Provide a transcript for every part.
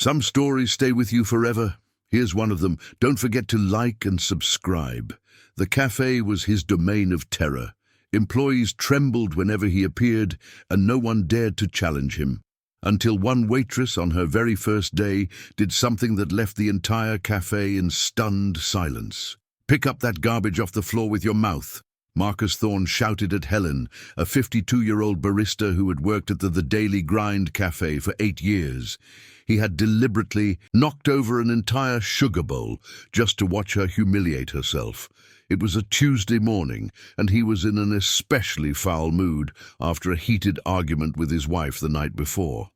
Some stories stay with you forever. Here's one of them. Don't forget to like and subscribe. The cafe was his domain of terror. Employees trembled whenever he appeared, and no one dared to challenge him. Until one waitress on her very first day did something that left the entire cafe in stunned silence. "Pick up that garbage off the floor with your mouth," Marcus Thorne shouted at Helen, a 52-year-old barista who had worked at the Daily Grind cafe for 8 years. He had deliberately knocked over an entire sugar bowl just to watch her humiliate herself. It was a Tuesday morning, and he was in an especially foul mood after a heated argument with his wife the night before.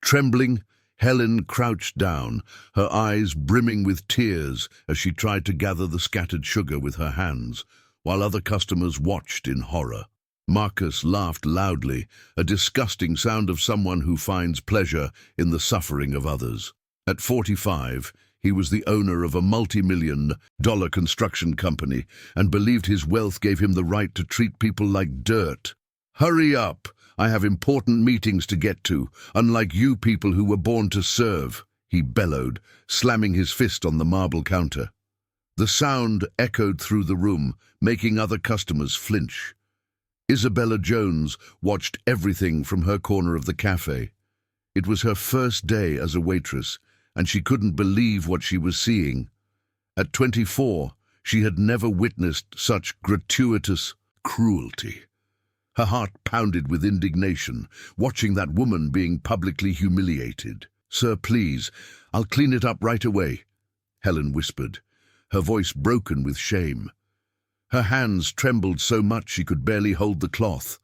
Trembling, Helen crouched down, her eyes brimming with tears as she tried to gather the scattered sugar with her hands, while other customers watched in horror. Marcus laughed loudly, a disgusting sound of someone who finds pleasure in the suffering of others. At 45, he was the owner of a multi-million-dollar construction company and believed his wealth gave him the right to treat people like dirt. "Hurry up! I have important meetings to get to, unlike you people who were born to serve," he bellowed, slamming his fist on the marble counter. The sound echoed through the room, making other customers flinch. Isabella Jones watched everything from her corner of the cafe. It was her first day as a waitress, and she couldn't believe what she was seeing. At 24, she had never witnessed such gratuitous cruelty. Her heart pounded with indignation, watching that woman being publicly humiliated. "Sir, please, I'll clean it up right away," Helen whispered, her voice broken with shame. Her hands trembled so much she could barely hold the cloth.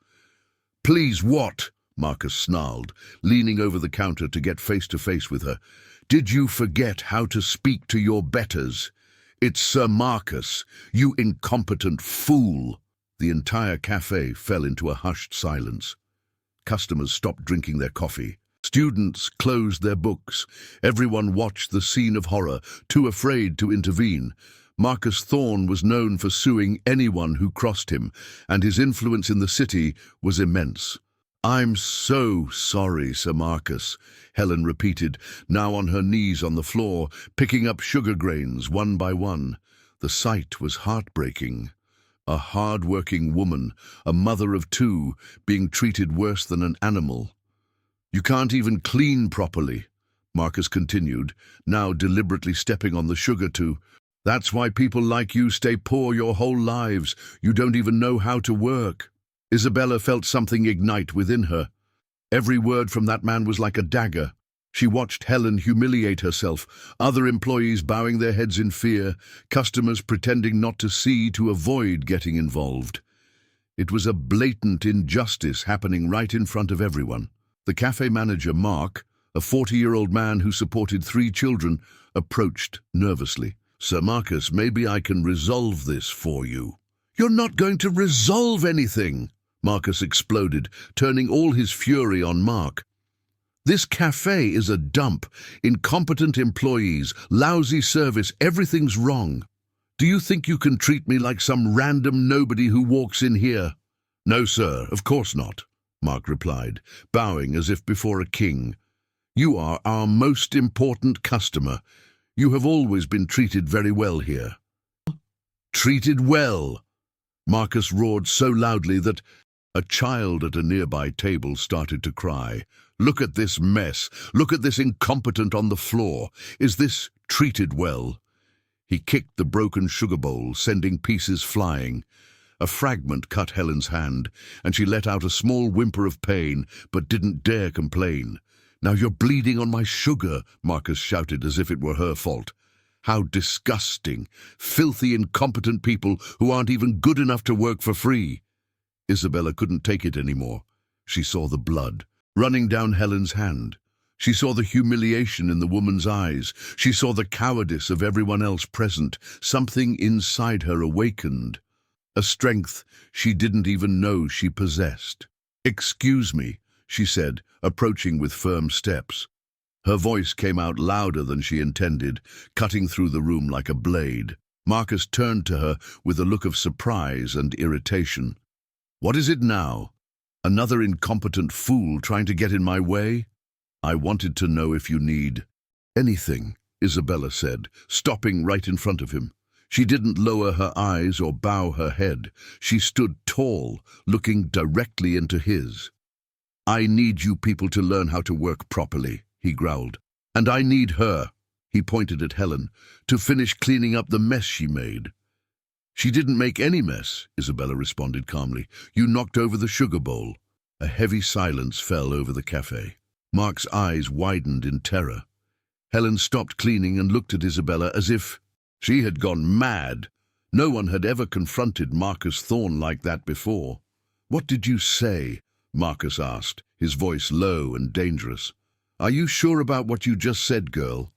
"Please what?" Marcus snarled, leaning over the counter to get face to face with her. "Did you forget how to speak to your betters? It's Sir Marcus, you incompetent fool." The entire cafe fell into a hushed silence. Customers stopped drinking their coffee. Students closed their books. Everyone watched the scene of horror, too afraid to intervene. Marcus Thorne was known for suing anyone who crossed him, and his influence in the city was immense. "I'm so sorry, Sir Marcus," Helen repeated, now on her knees on the floor, picking up sugar grains one by one. The sight was heartbreaking. A hard-working woman, a mother of 2, being treated worse than an animal. "You can't even clean properly," Marcus continued, now deliberately stepping on the sugar too. "That's why people like you stay poor your whole lives. You don't even know how to work." Isabella felt something ignite within her. Every word from that man was like a dagger. She watched Helen humiliate herself, other employees bowing their heads in fear, customers pretending not to see to avoid getting involved. It was a blatant injustice happening right in front of everyone. The cafe manager, Mark, a 40-year-old man who supported 3 children, approached nervously. "Sir Marcus, maybe I can resolve this for you." "You're not going to resolve anything," Marcus exploded, turning all his fury on Mark. "This cafe is a dump. Incompetent employees, lousy service, everything's wrong. Do you think you can treat me like some random nobody who walks in here?" "No, sir, of course not," Mark replied, bowing as if before a king. "You are our most important customer. You have always been treated very well here." "Treated well?" Marcus roared so loudly that a child at a nearby table started to cry. "Look at this mess. Look at this incompetent on the floor. Is this treated well?" He kicked the broken sugar bowl, sending pieces flying. A fragment cut Helen's hand, and she let out a small whimper of pain, but didn't dare complain. "Now you're bleeding on my sugar," Marcus shouted as if it were her fault. "How disgusting! Filthy, incompetent people who aren't even good enough to work for free." Isabella couldn't take it anymore. She saw the blood running down Helen's hand. She saw the humiliation in the woman's eyes. She saw the cowardice of everyone else present. Something inside her awakened, a strength she didn't even know she possessed. "Excuse me," she said, approaching with firm steps. Her voice came out louder than she intended, cutting through the room like a blade. Marcus turned to her with a look of surprise and irritation. "What is it now? Another incompetent fool trying to get in my way? I wanted to know if you need Anything, Isabella said, stopping right in front of him. She didn't lower her eyes or bow her head. She stood tall, looking directly into his. "I need you people to learn how to work properly," he growled. "And I need her," he pointed at Helen, "to finish cleaning up the mess she made." "She didn't make any mess," Isabella responded calmly. "You knocked over the sugar bowl." A heavy silence fell over the cafe. Mark's eyes widened in terror. Helen stopped cleaning and looked at Isabella as if she had gone mad. No one had ever confronted Marcus Thorne like that before. "What did you say?" Marcus asked, his voice low and dangerous. "Are you sure about what you just said, girl?"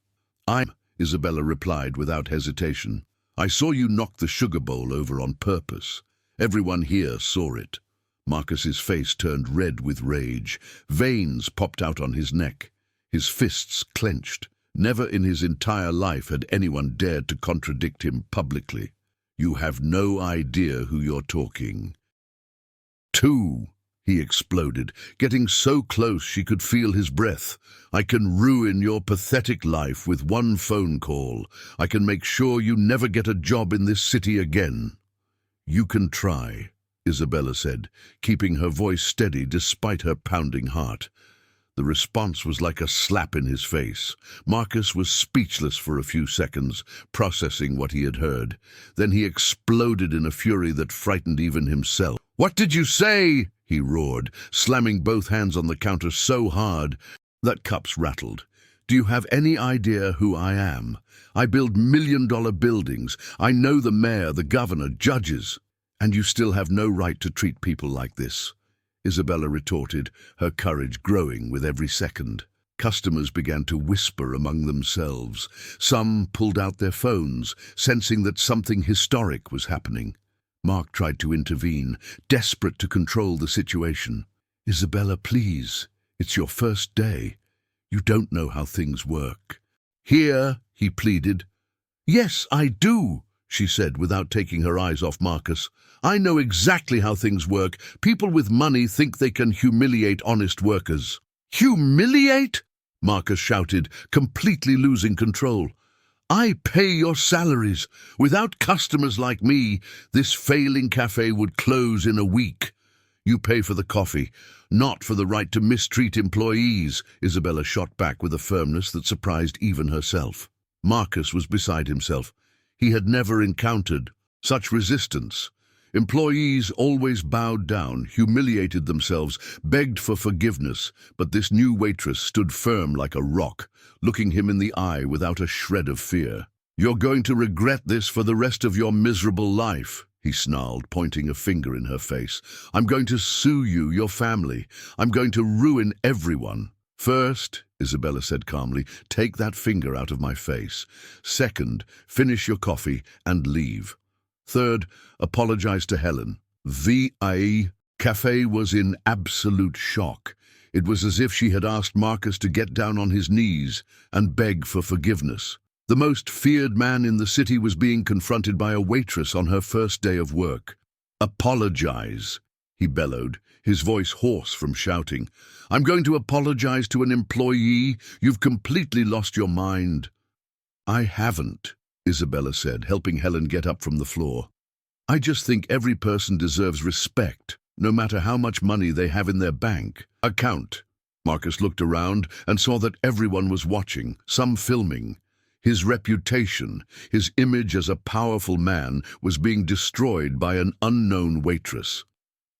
Isabella replied without hesitation. "I saw you knock the sugar bowl over on purpose. Everyone here saw it." Marcus's face turned red with rage. Veins popped out on his neck. His fists clenched. Never in his entire life had anyone dared to contradict him publicly. "You have no idea who you're talking to," he exploded, getting so close she could feel his breath. "I can ruin your pathetic life with one phone call. I can make sure you never get a job in this city again." "You can try," Isabella said, keeping her voice steady despite her pounding heart. The response was like a slap in his face. Marcus was speechless for a few seconds, processing what he had heard. Then he exploded in a fury that frightened even himself. "What did you say?" he roared, slamming both hands on the counter so hard that cups rattled. "Do you have any idea who I am? I build million-dollar buildings. I know the mayor, the governor, judges. And you still have no right to treat people like this," Isabella retorted, her courage growing with every second. Customers began to whisper among themselves. Some pulled out their phones, sensing that something historic was happening. Mark tried to intervene, desperate to control the situation. "Isabella, please. It's your first day. You don't know how things work." "Here," he pleaded. "Yes, I do," she said without taking her eyes off Marcus. "I know exactly how things work. People with money think they can humiliate honest workers." "Humiliate?" Marcus shouted, completely losing control. "I pay your salaries. Without customers like me, this failing cafe would close in a week. You pay for the coffee, not for the right to mistreat employees," Isabella shot back with a firmness that surprised even herself. Marcus was beside himself. He had never encountered such resistance. Employees always bowed down, humiliated themselves, begged for forgiveness, but this new waitress stood firm like a rock, looking him in the eye without a shred of fear. "You're going to regret this for the rest of your miserable life," he snarled, pointing a finger in her face. "I'm going to sue you, your family. I'm going to ruin everyone. First," Isabella said calmly, "take that finger out of my face. Second, finish your coffee and leave. Third, apologize to Helen." The cafe was in absolute shock. It was as if she had asked Marcus to get down on his knees and beg for forgiveness. The most feared man in the city was being confronted by a waitress on her first day of work. "Apologize," he bellowed, his voice hoarse from shouting. "I'm going to apologize to an employee? You've completely lost your mind." "I haven't," Isabella said, helping Helen get up from the floor. "I just think every person deserves respect, no matter how much money they have in their bank account." Marcus looked around and saw that everyone was watching, some filming. His reputation, his image as a powerful man, was being destroyed by an unknown waitress.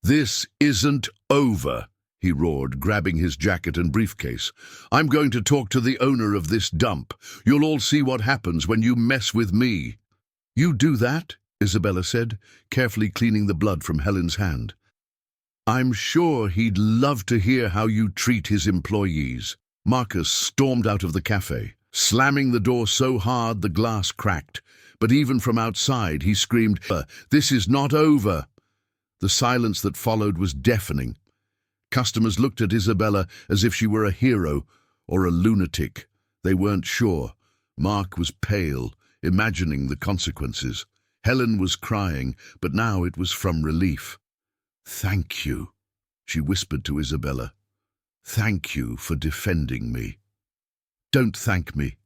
"This isn't over," he roared, grabbing his jacket and briefcase. "I'm going to talk to the owner of this dump. You'll all see what happens when you mess with me." "You do that?" Isabella said, carefully cleaning the blood from Helen's hand. "I'm sure he'd love to hear how you treat his employees." Marcus stormed out of the cafe, slamming the door so hard the glass cracked. But even from outside he screamed, "This is not over." The silence that followed was deafening. Customers looked at Isabella as if she were a hero or a lunatic. They weren't sure. Mark was pale, imagining the consequences. Helen was crying, but now it was from relief. "Thank you," she whispered to Isabella. "Thank you for defending me." "Don't thank me,"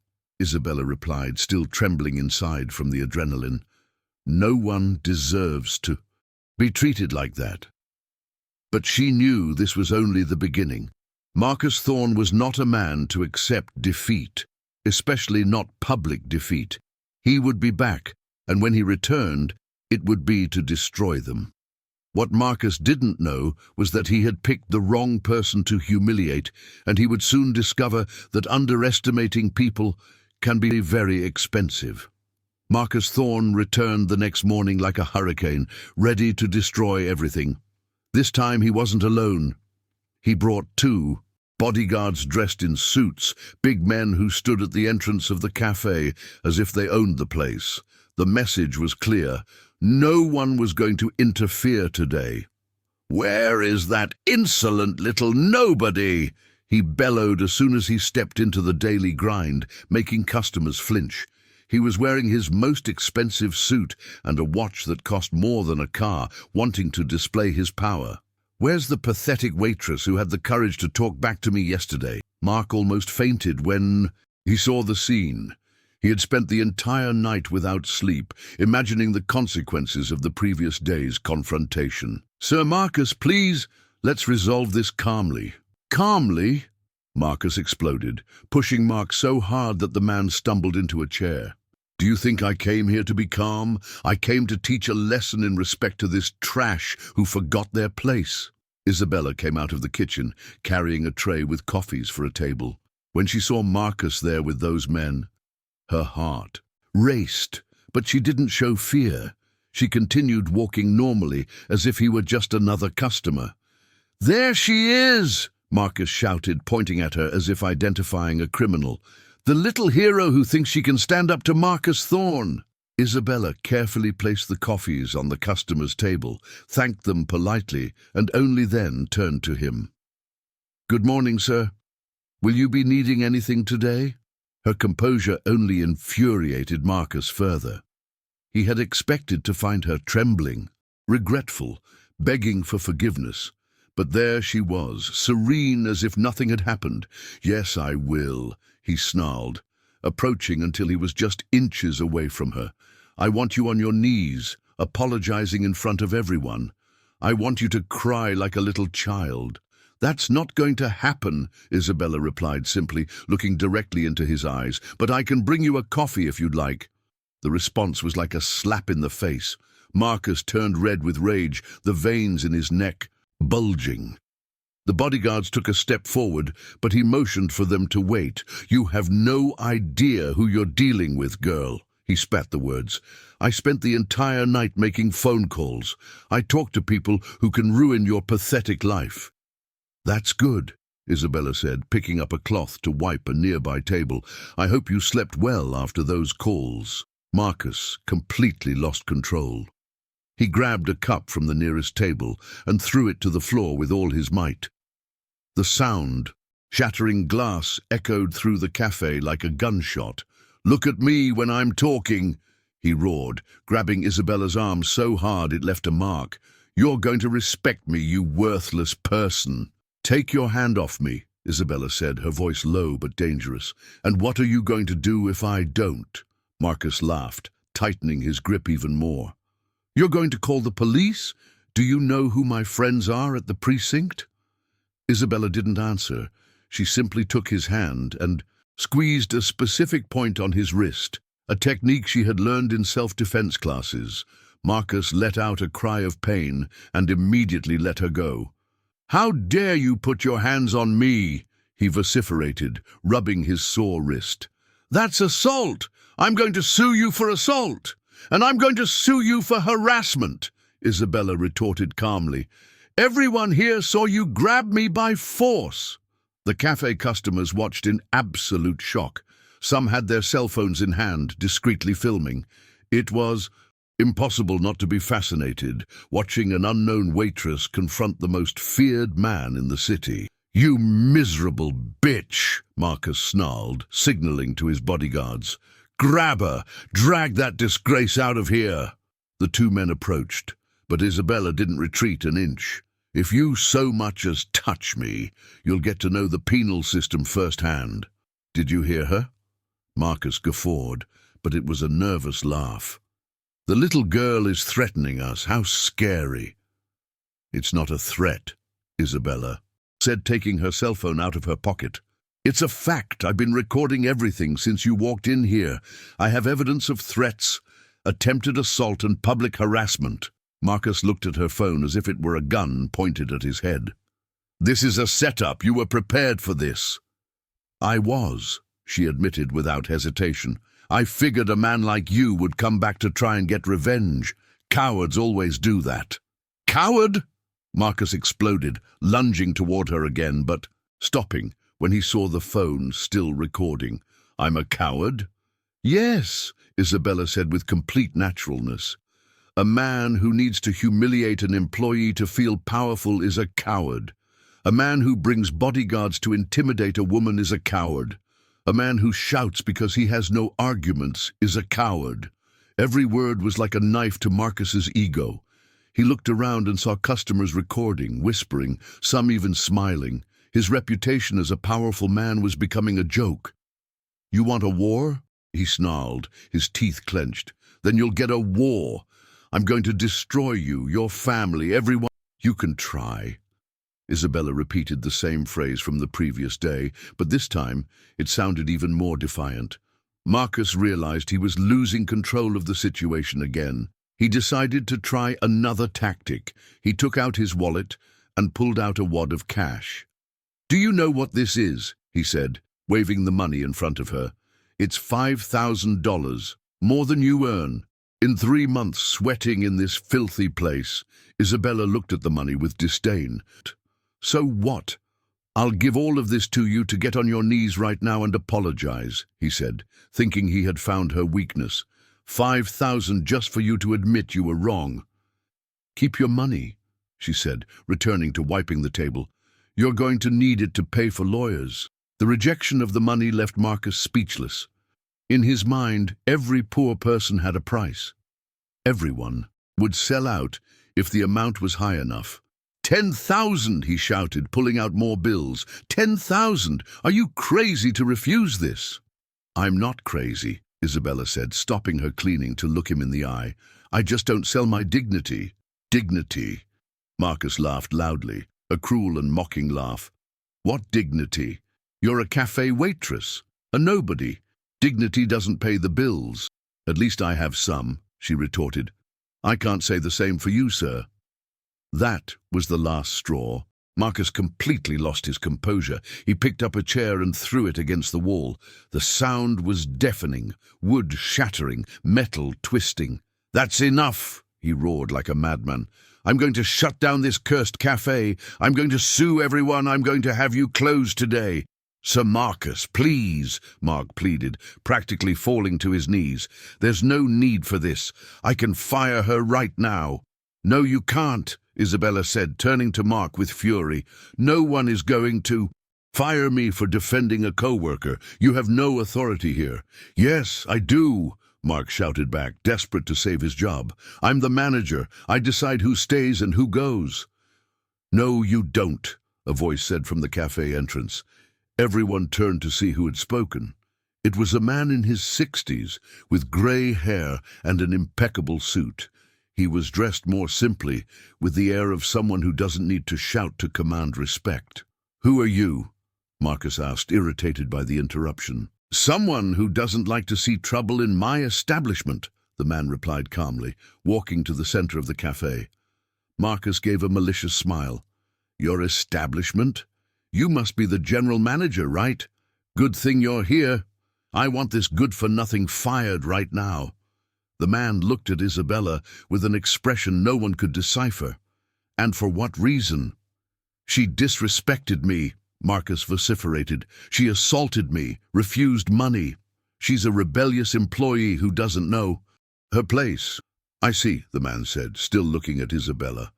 Isabella replied, still trembling inside from the adrenaline. No one deserves to be treated like that. But she knew this was only the beginning. Marcus Thorne was not a man to accept defeat, especially not public defeat. He would be back, and when he returned, it would be to destroy them. What Marcus didn't know was that he had picked the wrong person to humiliate, and he would soon discover that underestimating people can be very expensive. Marcus Thorne returned the next morning like a hurricane, ready to destroy everything. This time he wasn't alone. He brought 2 bodyguards dressed in suits, big men who stood at the entrance of the cafe as if they owned the place. The message was clear. No one was going to interfere today. "Where is that insolent little nobody?" he bellowed as soon as he stepped into the daily grind, making customers flinch. He was wearing his most expensive suit and a watch that cost more than a car, wanting to display his power. "Where's the pathetic waitress who had the courage to talk back to me yesterday?" Mark almost fainted when he saw the scene. He had spent the entire night without sleep, imagining the consequences of the previous day's confrontation. "Sir Marcus, please, let's resolve this calmly." "Calmly?" Marcus exploded, pushing Mark so hard that the man stumbled into a chair. "Do you think I came here to be calm? I came to teach a lesson in respect to this trash who forgot their place." Isabella came out of the kitchen, carrying a tray with coffees for a table. When she saw Marcus there with those men, her heart raced, but she didn't show fear. She continued walking normally, as if he were just another customer. "There she is!" Marcus shouted, pointing at her as if identifying a criminal. "The little hero who thinks she can stand up to Marcus Thorne." Isabella carefully placed the coffees on the customer's table, thanked them politely, and only then turned to him. "Good morning, sir. Will you be needing anything today?" Her composure only infuriated Marcus further. He had expected to find her trembling, regretful, begging for forgiveness. But there she was, serene as if nothing had happened. "Yes, I will," he snarled, approaching until he was just inches away from her. "I want you on your knees, apologizing in front of everyone. I want you to cry like a little child." "That's not going to happen," Isabella replied simply, looking directly into his eyes. "But I can bring you a coffee if you'd like." The response was like a slap in the face. Marcus turned red with rage, the veins in his neck bulging. The bodyguards took a step forward, but he motioned for them to wait. "You have no idea who you're dealing with, girl." He spat the words. "I spent the entire night making phone calls. I talked to people who can ruin your pathetic life." "That's good," Isabella said, picking up a cloth to wipe a nearby table. "I hope you slept well after those calls." Marcus completely lost control. He grabbed a cup from the nearest table and threw it to the floor with all his might. The sound, shattering glass, echoed through the cafe like a gunshot. "Look at me when I'm talking," he roared, grabbing Isabella's arm so hard it left a mark. "You're going to respect me, you worthless person." "Take your hand off me," Isabella said, her voice low but dangerous. "And what are you going to do if I don't?" Marcus laughed, tightening his grip even more. "You're going to call the police? Do you know who my friends are at the precinct?" Isabella didn't answer. She simply took his hand and squeezed a specific point on his wrist, a technique she had learned in self-defense classes. Marcus let out a cry of pain and immediately let her go. "How dare you put your hands on me?" he vociferated, rubbing his sore wrist. "That's assault! I'm going to sue you for assault! And I'm going to sue you for harassment," Isabella retorted calmly. "Everyone here saw you grab me by force." The cafe customers watched in absolute shock. Some had their cell phones in hand, discreetly filming. It was impossible not to be fascinated, watching an unknown waitress confront the most feared man in the city. "You miserable bitch," Marcus snarled, signaling to his bodyguards. "Grab her! Drag that disgrace out of here!" The 2 men approached, but Isabella didn't retreat an inch. "If you so much as touch me, you'll get to know the penal system firsthand." Did you hear her? Marcus guffawed, but it was a nervous laugh. The little girl is threatening us. How scary. It's not a threat, Isabella said, taking her cell phone out of her pocket. It's a fact. I've been recording everything since you walked in here. I have evidence of threats, attempted assault, and public harassment. Marcus looked at her phone as if it were a gun pointed at his head. This is a setup. You were prepared for this. I was, she admitted without hesitation. I figured a man like you would come back to try and get revenge. Cowards always do that. Coward? Marcus exploded, lunging toward her again, but stopping when he saw the phone still recording. I'm a coward? Yes, Isabella said with complete naturalness. A man who needs to humiliate an employee to feel powerful is a coward. A man who brings bodyguards to intimidate a woman is a coward. A man who shouts because he has no arguments is a coward. Every word was like a knife to Marcus's ego. He looked around and saw customers recording, whispering, some even smiling. His reputation as a powerful man was becoming a joke. You want a war? He snarled, his teeth clenched. Then you'll get a war. I'm going to destroy you, your family, everyone. You can try. Isabella repeated the same phrase from the previous day, but this time it sounded even more defiant. Marcus realized he was losing control of the situation again. He decided to try another tactic. He took out his wallet and pulled out a wad of cash. Do you know what this is? He said, waving the money in front of her. It's $5,000, more than you earn. In 3 months sweating in this filthy place. Isabella looked at the money with disdain. So what? I'll give all of this to you to get on your knees right now and apologize, he said, thinking he had found her weakness. 5,000 just for you to admit you were wrong. Keep your money, she said, returning to wiping the table. You're going to need it to pay for lawyers. The rejection of the money left Marcus speechless. In his mind, every poor person had a price. Everyone would sell out if the amount was high enough. 10,000, he shouted, pulling out more bills. 10,000! Are you crazy to refuse this? I'm not crazy, Isabella said, stopping her cleaning to look him in the eye. I just don't sell my dignity. Dignity? Marcus laughed loudly, a cruel and mocking laugh. What dignity? You're a cafe waitress, a nobody. Dignity doesn't pay the bills. At least I have some, she retorted. I can't say the same for you, sir. That was the last straw. Marcus completely lost his composure. He picked up a chair and threw it against the wall. The sound was deafening, wood shattering, metal twisting. That's enough, he roared like a madman. I'm going to shut down this cursed cafe. I'm going to sue everyone. I'm going to have you closed today. Sir Marcus, please, Mark pleaded, practically falling to his knees. There's no need for this. I can fire her right now. No, you can't, Isabella said, turning to Mark with fury. No one is going to fire me for defending a co-worker. You have no authority here. Yes, I do, Mark shouted back, desperate to save his job. I'm the manager. I decide who stays and who goes. No, you don't, a voice said from the cafe entrance. Everyone turned to see who had spoken. It was a man in his 60s, with grey hair and an impeccable suit. He was dressed more simply, with the air of someone who doesn't need to shout to command respect. Who are you? Marcus asked, irritated by the interruption. Someone who doesn't like to see trouble in my establishment, the man replied calmly, walking to the center of the cafe. Marcus gave a malicious smile. Your establishment? You must be the general manager, right? Good thing you're here. I want this good-for-nothing fired right now. The man looked at Isabella with an expression no one could decipher. And for what reason? She disrespected me, Marcus vociferated. She assaulted me, refused money. She's a rebellious employee who doesn't know her place. I see, the man said, still looking at Isabella.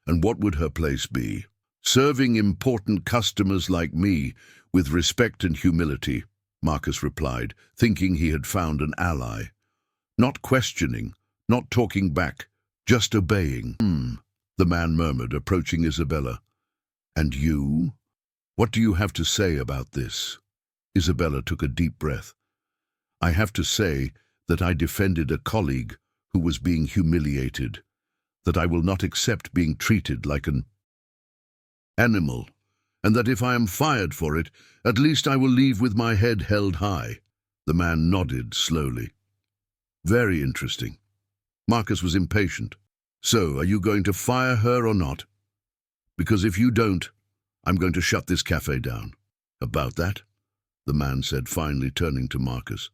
And what would her place be? Serving important customers like me with respect and humility, Marcus replied, thinking he had found an ally. Not questioning, not talking back, just obeying. The man murmured, approaching Isabella. And you? What do you have to say about this? Isabella took a deep breath. I have to say that I defended a colleague who was being humiliated, that I will not accept being treated like an animal, and that if I am fired for it, at least I will leave with my head held high. The man nodded slowly. Very interesting. Marcus was impatient. So, are you going to fire her or not? Because if you don't, I'm going to shut this cafe down. About that? The man said, finally turning to Marcus.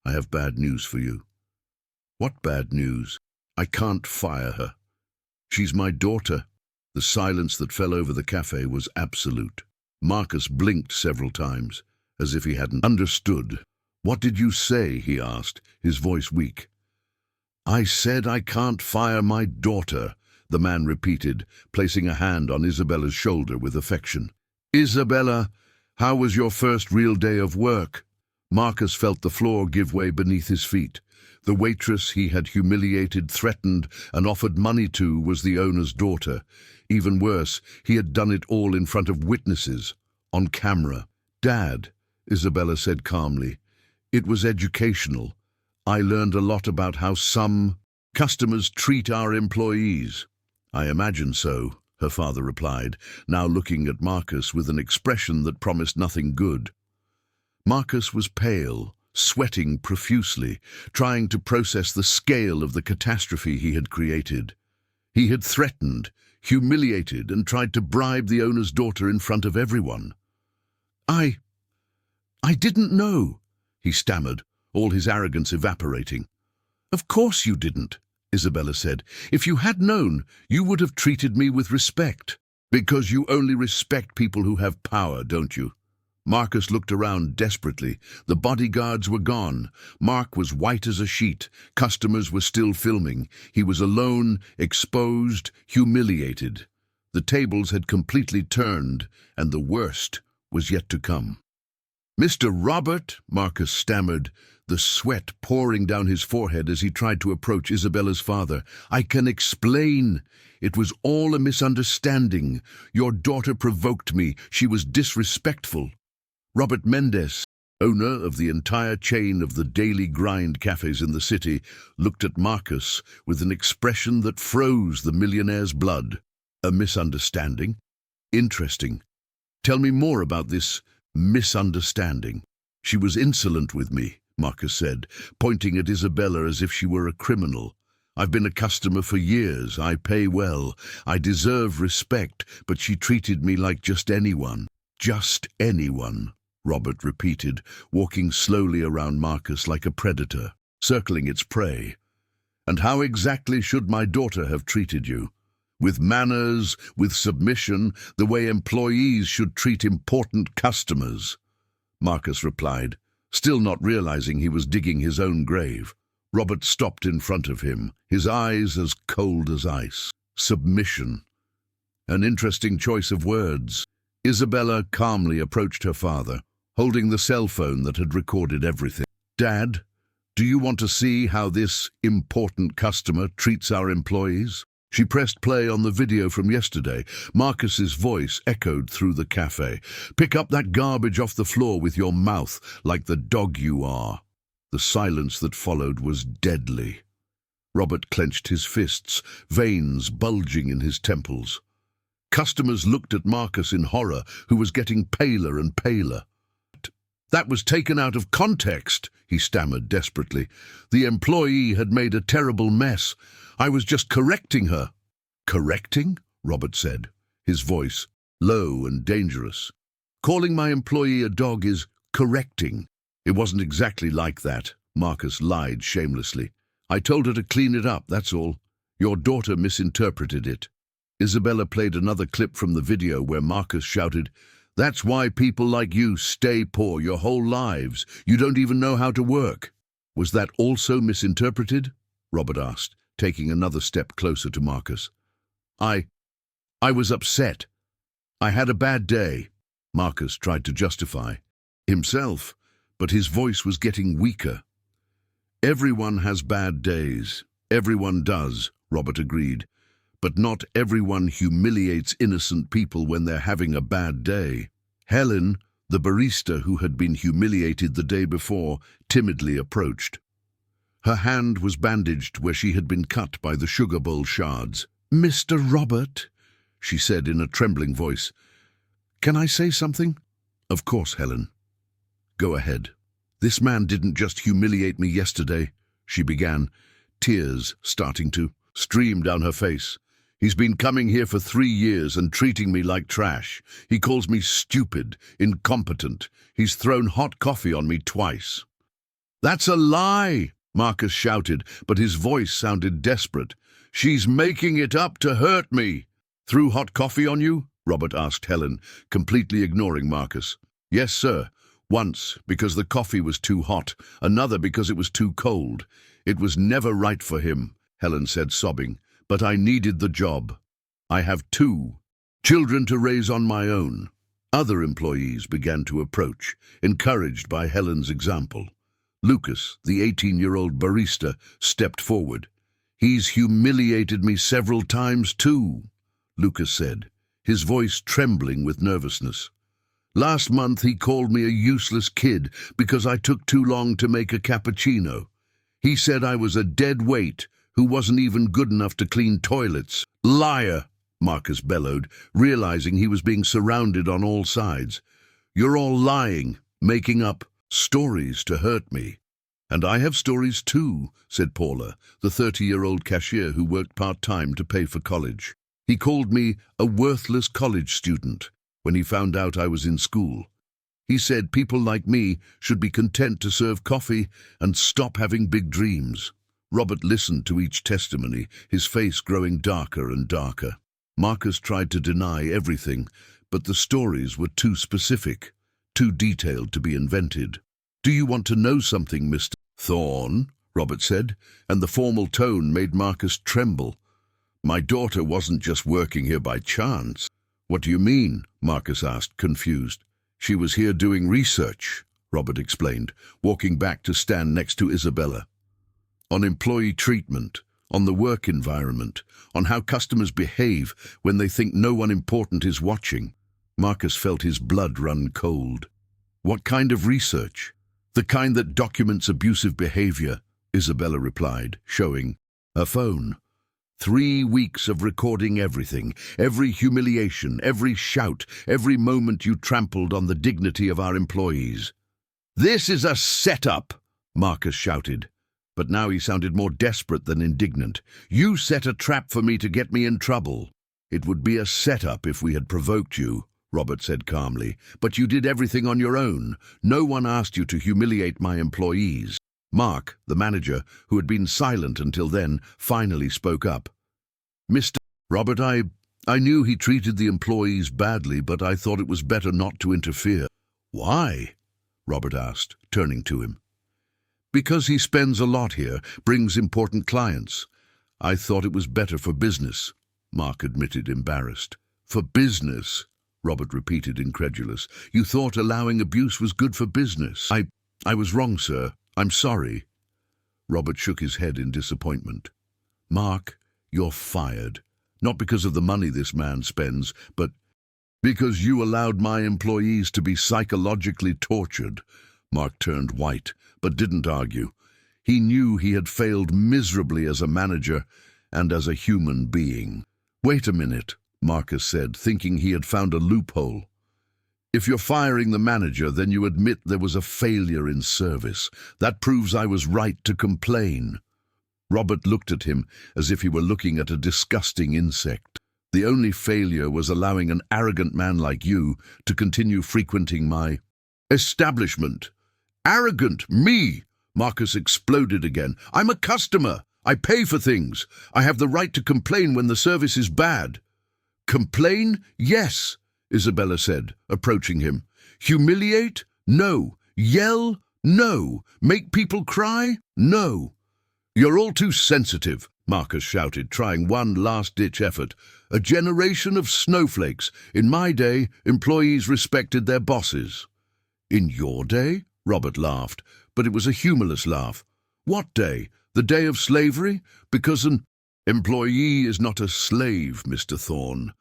I have bad news for you. What bad news? I can't fire her. She's my daughter. The silence that fell over the cafe was absolute. Marcus blinked several times, as if he hadn't understood. What did you say? He asked, his voice weak. I said I can't fire my daughter, the man repeated, placing a hand on Isabella's shoulder with affection. Isabella, how was your first real day of work? Marcus felt the floor give way beneath his feet. The waitress he had humiliated, threatened, and offered money to was the owner's daughter. Even worse, he had done it all in front of witnesses, on camera. Dad, Isabella said calmly, it was educational. I learned a lot about how some customers treat our employees. I imagine so, her father replied, now looking at Marcus with an expression that promised nothing good. Marcus was pale, sweating profusely, trying to process the scale of the catastrophe he had created. He had threatened, humiliated, and tried to bribe the owner's daughter in front of everyone. I didn't know, he stammered, all his arrogance evaporating. Of course you didn't, Isabella said. If you had known, you would have treated me with respect. Because you only respect people who have power, don't you? Marcus looked around desperately. The bodyguards were gone. Mark was white as a sheet. Customers were still filming. He was alone, exposed, humiliated. The tables had completely turned, and the worst was yet to come. Mr. Robert, Marcus stammered, the sweat pouring down his forehead as he tried to approach Isabella's father. I can explain. It was all a misunderstanding. Your daughter provoked me. She was disrespectful. Robert Mendez, owner of the entire chain of the daily grind cafes in the city, looked at Marcus with an expression that froze the millionaire's blood. A misunderstanding? Interesting. Tell me more about this misunderstanding. She was insolent with me, Marcus said, pointing at Isabella as if she were a criminal. I've been a customer for years. I pay well. I deserve respect, but she treated me like just anyone. Just anyone, Robert repeated, walking slowly around Marcus like a predator, circling its prey. And how exactly should my daughter have treated you? With manners, with submission, the way employees should treat important customers, Marcus replied, still not realizing he was digging his own grave. Robert stopped in front of him, his eyes as cold as ice. Submission. An interesting choice of words. Isabella calmly approached her father, holding the cell phone that had recorded everything. Dad, do you want to see how this important customer treats our employees? She pressed play on the video from yesterday. Marcus's voice echoed through the cafe. Pick up that garbage off the floor with your mouth, like the dog you are. The silence that followed was deadly. Robert clenched his fists, veins bulging in his temples. Customers looked at Marcus in horror, who was getting paler and paler. That was taken out of context, he stammered desperately. The employee had made a terrible mess. I was just correcting her. Correcting? Robert said, his voice low and dangerous. Calling my employee a dog is correcting. It wasn't exactly like that, Marcus lied shamelessly. I told her to clean it up, that's all. Your daughter misinterpreted it. Isabella played another clip from the video where Marcus shouted, That's why people like you stay poor your whole lives. You don't even know how to work. Was that also misinterpreted? Robert asked, taking another step closer to Marcus. I was upset. I had a bad day. Marcus tried to justify himself, but his voice was getting weaker. Everyone has bad days. Everyone does, Robert agreed. But not everyone humiliates innocent people when they're having a bad day. Helen, The barista, who had been humiliated the day before, timidly approached. Her hand was bandaged where she had been cut by the sugar bowl shards. "Mr. Robert," she said in a trembling voice, "can I say something?" "Of course, Helen. Go ahead." "This man didn't just humiliate me yesterday," she began, tears starting to stream down her face. "He's been coming here for 3 years and treating me like trash. He calls me stupid, incompetent. He's thrown hot coffee on me twice." "That's a lie!" Marcus shouted, but his voice sounded desperate. "She's making it up to hurt me." "Threw hot coffee on you?" Robert asked Helen, completely ignoring Marcus. "Yes, sir. Once, because the coffee was too hot, another because it was too cold. It was never right for him," Helen said, sobbing. "But I needed the job. I have 2 children to raise on my own." Other employees began to approach, encouraged by Helen's example. Lucas, the 18-year-old barista, stepped forward. "He's humiliated me several times too," Lucas said, his voice trembling with nervousness. "Last month he called me a useless kid because I took too long to make a cappuccino. He said I was a dead weight who wasn't even good enough to clean toilets." "Liar!" Marcus bellowed, realizing he was being surrounded on all sides. "You're all lying, making up stories to hurt me." "And I have stories too," said Paula, the 30-year-old cashier who worked part-time to pay for college. "He called me a worthless college student when he found out I was in school. He said people like me should be content to serve coffee and stop having big dreams." Robert listened to each testimony, his face growing darker and darker. Marcus tried to deny everything, but the stories were too specific, too detailed to be invented. "Do you want to know something, Mr. Thorne?" Robert said, and the formal tone made Marcus tremble. "My daughter wasn't just working here by chance." "What do you mean?" Marcus asked, confused. "She was here doing research," Robert explained, walking back to stand next to Isabella. "On employee treatment, on the work environment, on how customers behave when they think no one important is watching." Marcus felt his blood run cold. "What kind of research?" "The kind that documents abusive behavior," Isabella replied, showing her phone. 3 weeks of recording everything, every humiliation, every shout, every moment you trampled on the dignity of our employees. "This is a setup," Marcus shouted. But now he sounded more desperate than indignant. "You set a trap for me to get me in trouble." "It would be a setup if we had provoked you," Robert said calmly. "But you did everything on your own. No one asked you to humiliate my employees." Mark, the manager, who had been silent until then, finally spoke up. "Mr. Robert, I knew he treated the employees badly, but I thought it was better not to interfere." "Why?" Robert asked, turning to him. "Because he spends a lot here, brings important clients. I thought it was better for business," Mark admitted, embarrassed. "For business?" Robert repeated, incredulous. "You thought allowing abuse was good for business?" I was wrong, sir. I'm sorry." Robert shook his head in disappointment. "Mark, you're fired. Not because of the money this man spends, but because you allowed my employees to be psychologically tortured." Mark turned white, but didn't argue. He knew he had failed miserably as a manager and as a human being. "Wait a minute," Marcus said, thinking he had found a loophole. "If you're firing the manager, then you admit there was a failure in service. That proves I was right to complain." Robert looked at him as if he were looking at a disgusting insect. "The only failure was allowing an arrogant man like you to continue frequenting my establishment." "Arrogant? Me?" Marcus exploded again. "I'm a customer. I pay for things. I have the right to complain when the service is bad." "Complain? Yes," Isabella said, approaching him. "Humiliate? No. Yell? No. Make people cry? No." "You're all too sensitive," Marcus shouted, trying one last-ditch effort. "A generation of snowflakes. In my day, employees respected their bosses." "In your day?" Robert laughed, but it was a humorless laugh. "What day? The day of slavery? Because an employee is not a slave, Mr. Thorne.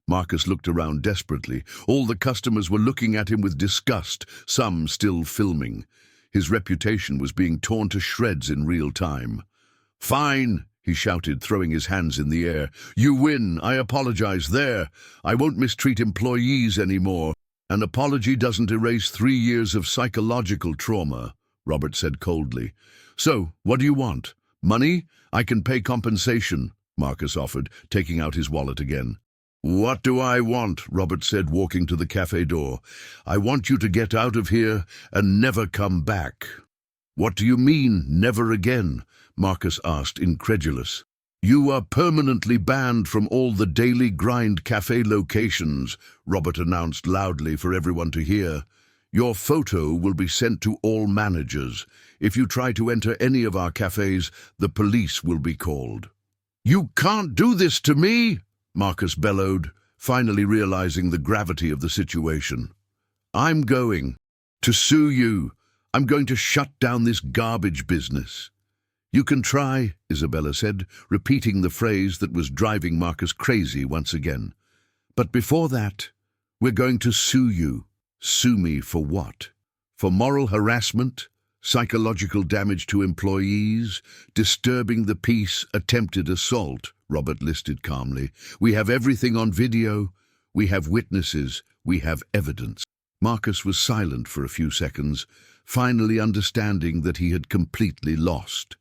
Marcus looked around desperately. All the customers were looking at him with disgust, some still filming. His reputation was being torn to shreds in real time. "Fine," he shouted, throwing his hands in the air. "You win. I apologize. There. I won't mistreat employees anymore. An apology doesn't erase 3 years of psychological trauma," Robert said coldly. "So, what do you want? Money? I can pay compensation," Marcus offered, taking out his wallet again. "What do I want?" Robert said, walking to the cafe door. "I want you to get out of here and never come back." "What do you mean, never again?" Marcus asked, incredulous. "You are permanently banned from all the Daily Grind cafe locations," Robert announced loudly for everyone to hear. "Your photo will be sent to all managers. If you try to enter any of our cafes, the police will be called." "You can't do this to me!" Marcus bellowed, finally realizing the gravity of the situation. "I'm going to sue you. I'm going to shut down this garbage business." "You can try," Isabella said, repeating the phrase that was driving Marcus crazy once again. "But before that, we're going to sue you." "Sue me for what?" "For moral harassment, psychological damage to employees, disturbing the peace, attempted assault," Robert listed calmly. "We have everything on video. We have witnesses. We have evidence." Marcus was silent for a few seconds, finally understanding that he had completely lost.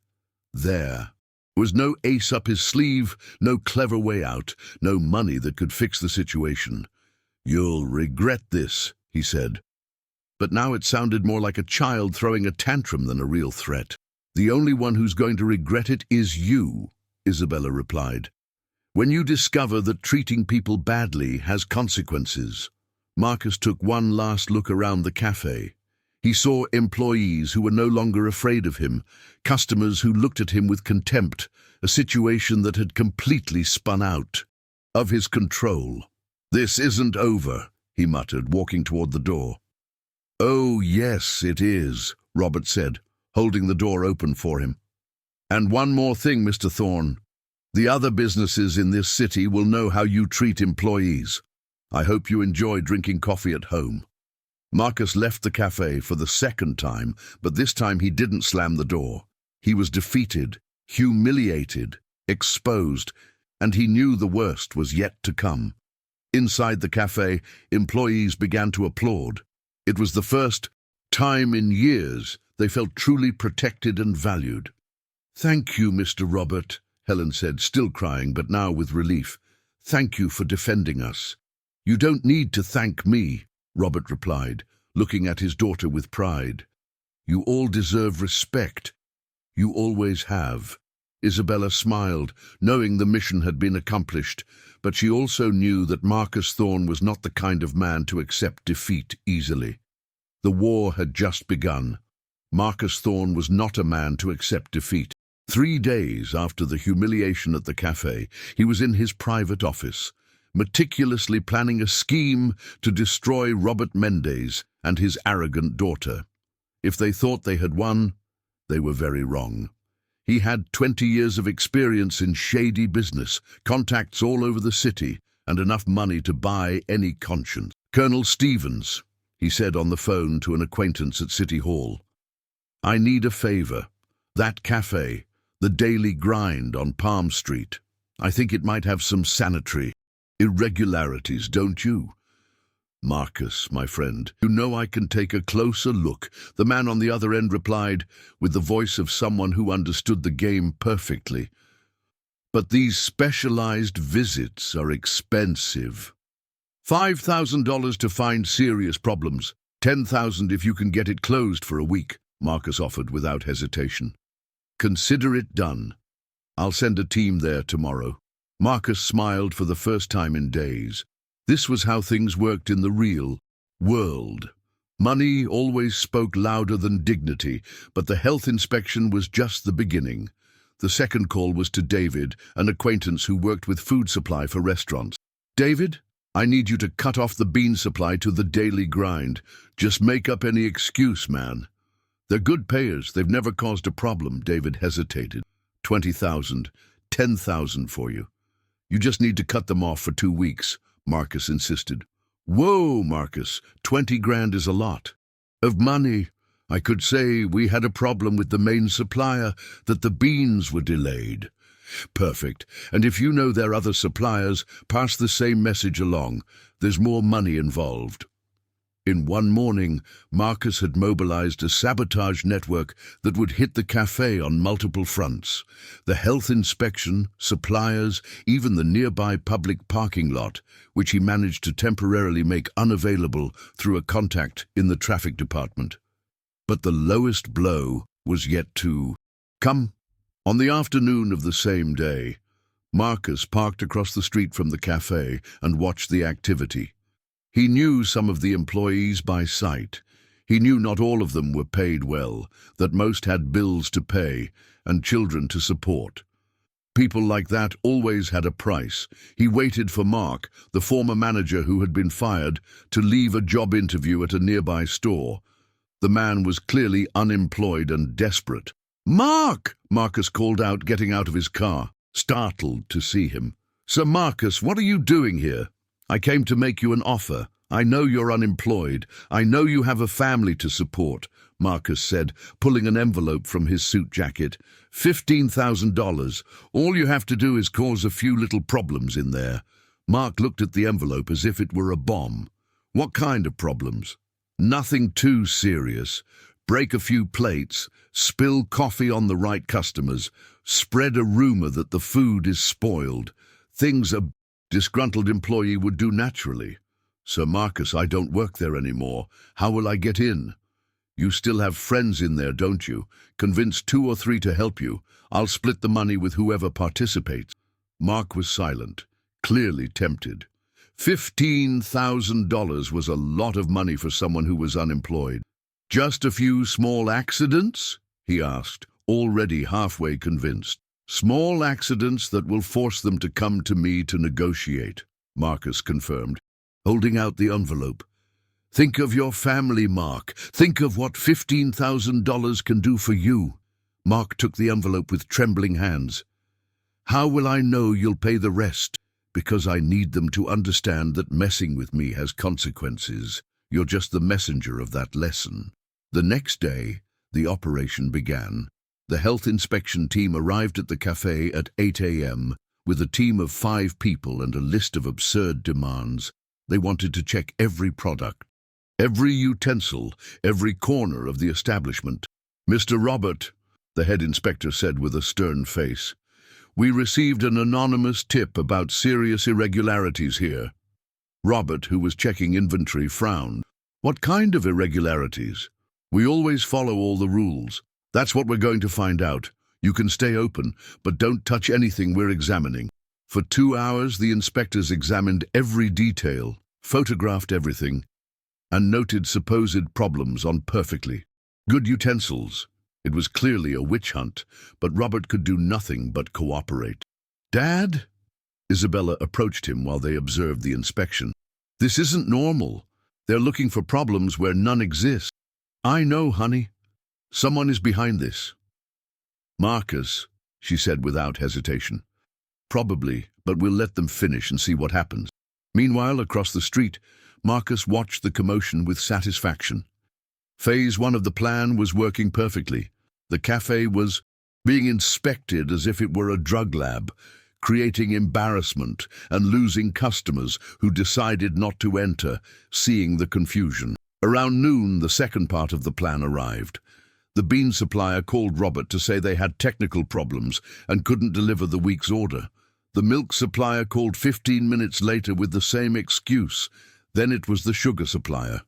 There was no ace up his sleeve, no clever way out, no money that could fix the situation. "You'll regret this," he said. But now it sounded more like a child throwing a tantrum than a real threat. "The only one who's going to regret it is you," Isabella replied. "When you discover that treating people badly has consequences." Marcus took one last look around the cafe. He saw employees who were no longer afraid of him, customers who looked at him with contempt, a situation that had completely spun out of his control. "This isn't over," he muttered, walking toward the door. "Oh, yes, it is," Robert said, holding the door open for him. "And one more thing, Mr. Thorne. The other businesses in this city will know how you treat employees. I hope you enjoy drinking coffee at home." Marcus left the cafe for the second time, but this time he didn't slam the door. He was defeated, humiliated, exposed, and he knew the worst was yet to come. Inside the cafe, employees began to applaud. It was the first time in years they felt truly protected and valued. "Thank you, Mr. Robert," Helen said, still crying, but now with relief. "Thank you for defending us." "You don't need to thank me," Robert replied, looking at his daughter with pride. "You all deserve respect. You always have." Isabella smiled, knowing the mission had been accomplished, but she also knew that Marcus Thorne was not the kind of man to accept defeat easily. The war had just begun. Marcus Thorne was not a man to accept defeat. 3 days after the humiliation at the cafe, he was in his private office, meticulously planning a scheme to destroy Robert Mendez and his arrogant daughter. If they thought they had won, they were very wrong. He had 20 years of experience in shady business, contacts all over the city, and enough money to buy any conscience. "Colonel Stevens," he said on the phone to an acquaintance at City Hall, "I need a favor. That cafe, the Daily Grind on Palm Street, I think it might have some sanitary irregularities, don't you?" "Marcus, my friend, you know I can take a closer look," the man on the other end replied, with the voice of someone who understood the game perfectly. "But these specialized visits are expensive. $5,000 to find serious problems, $10,000 if you can get it closed for a week," Marcus offered without hesitation. "Consider it done. I'll send a team there tomorrow." Marcus smiled for the first time in days. This was how things worked in the real world. Money always spoke louder than dignity, but the health inspection was just the beginning. The second call was to David, an acquaintance who worked with food supply for restaurants. "David, I need you to cut off the bean supply to the Daily Grind. Just make up any excuse, man." "They're good payers. They've never caused a problem." David hesitated. 20,000, 10,000 for you. You just need to cut them off for 2 weeks. Marcus insisted. Whoa, Marcus, 20 grand is a lot of money. I could say we had a problem with the main supplier, that the beans were delayed. Perfect. And if you know their other suppliers, pass the same message along. There's more money involved. In one morning, Marcus had mobilized a sabotage network that would hit the cafe on multiple fronts. The health inspection, suppliers, even the nearby public parking lot, which he managed to temporarily make unavailable through a contact in the traffic department. But the lowest blow was yet to come. On the afternoon of the same day, Marcus parked across the street from the cafe and watched the activity. He knew some of the employees by sight. He knew not all of them were paid well, that most had bills to pay and children to support. People like that always had a price. He waited for Mark, the former manager who had been fired, to leave a job interview at a nearby store. The man was clearly unemployed and desperate. "Mark!" Marcus called out, getting out of his car, startled to see him. "Sir Marcus, what are you doing here? I came to make you an offer. I know you're unemployed. I know you have a family to support," Marcus said, pulling an envelope from his suit jacket. $15,000. All you have to do is cause a few little problems in there. Mark looked at the envelope as if it were a bomb. "What kind of problems?" "Nothing too serious. Break a few plates, spill coffee on the right customers, spread a rumor that the food is spoiled. Things a disgruntled employee would do naturally." "Sir Marcus, I don't work there anymore. How will I get in?" "You still have friends in there, don't you? Convince 2 or 3 to help you. I'll split the money with whoever participates." Mark was silent, clearly tempted. $15,000 was a lot of money for someone who was unemployed. "Just a few small accidents?" he asked, already halfway convinced. "Small accidents that will force them to come to me to negotiate," Marcus confirmed, holding out the envelope. "Think of your family, Mark. Think of what $15,000 can do for you." Mark took the envelope with trembling hands. "How will I know you'll pay the rest?" "Because I need them to understand that messing with me has consequences. You're just the messenger of that lesson." The next day, the operation began. The health inspection team arrived at the cafe at 8 a.m. with a team of 5 people and a list of absurd demands. They wanted to check every product, every utensil, every corner of the establishment. "Mr. Robert," the head inspector said with a stern face, "we received an anonymous tip about serious irregularities here." Robert, who was checking inventory, frowned. "What kind of irregularities?" "We always follow all the rules. That's what we're going to find out. You can stay open, but don't touch anything we're examining." For 2 hours, the inspectors examined every detail, photographed everything, and noted supposed problems on perfectly good utensils. It was clearly a witch hunt, but Robert could do nothing but cooperate. "Dad?" Isabella approached him while they observed the inspection. "This isn't normal. They're looking for problems where none exist." "I know, honey. Someone is behind this." "Marcus," she said without hesitation. "Probably, but we'll let them finish and see what happens." Meanwhile, across the street, Marcus watched the commotion with satisfaction. Phase 1 of the plan was working perfectly. The cafe was being inspected as if it were a drug lab, creating embarrassment and losing customers who decided not to enter, seeing the confusion. Around noon, the second part of the plan arrived. The bean supplier called Robert to say they had technical problems and couldn't deliver the week's order. The milk supplier called 15 minutes later with the same excuse. Then it was the sugar supplier.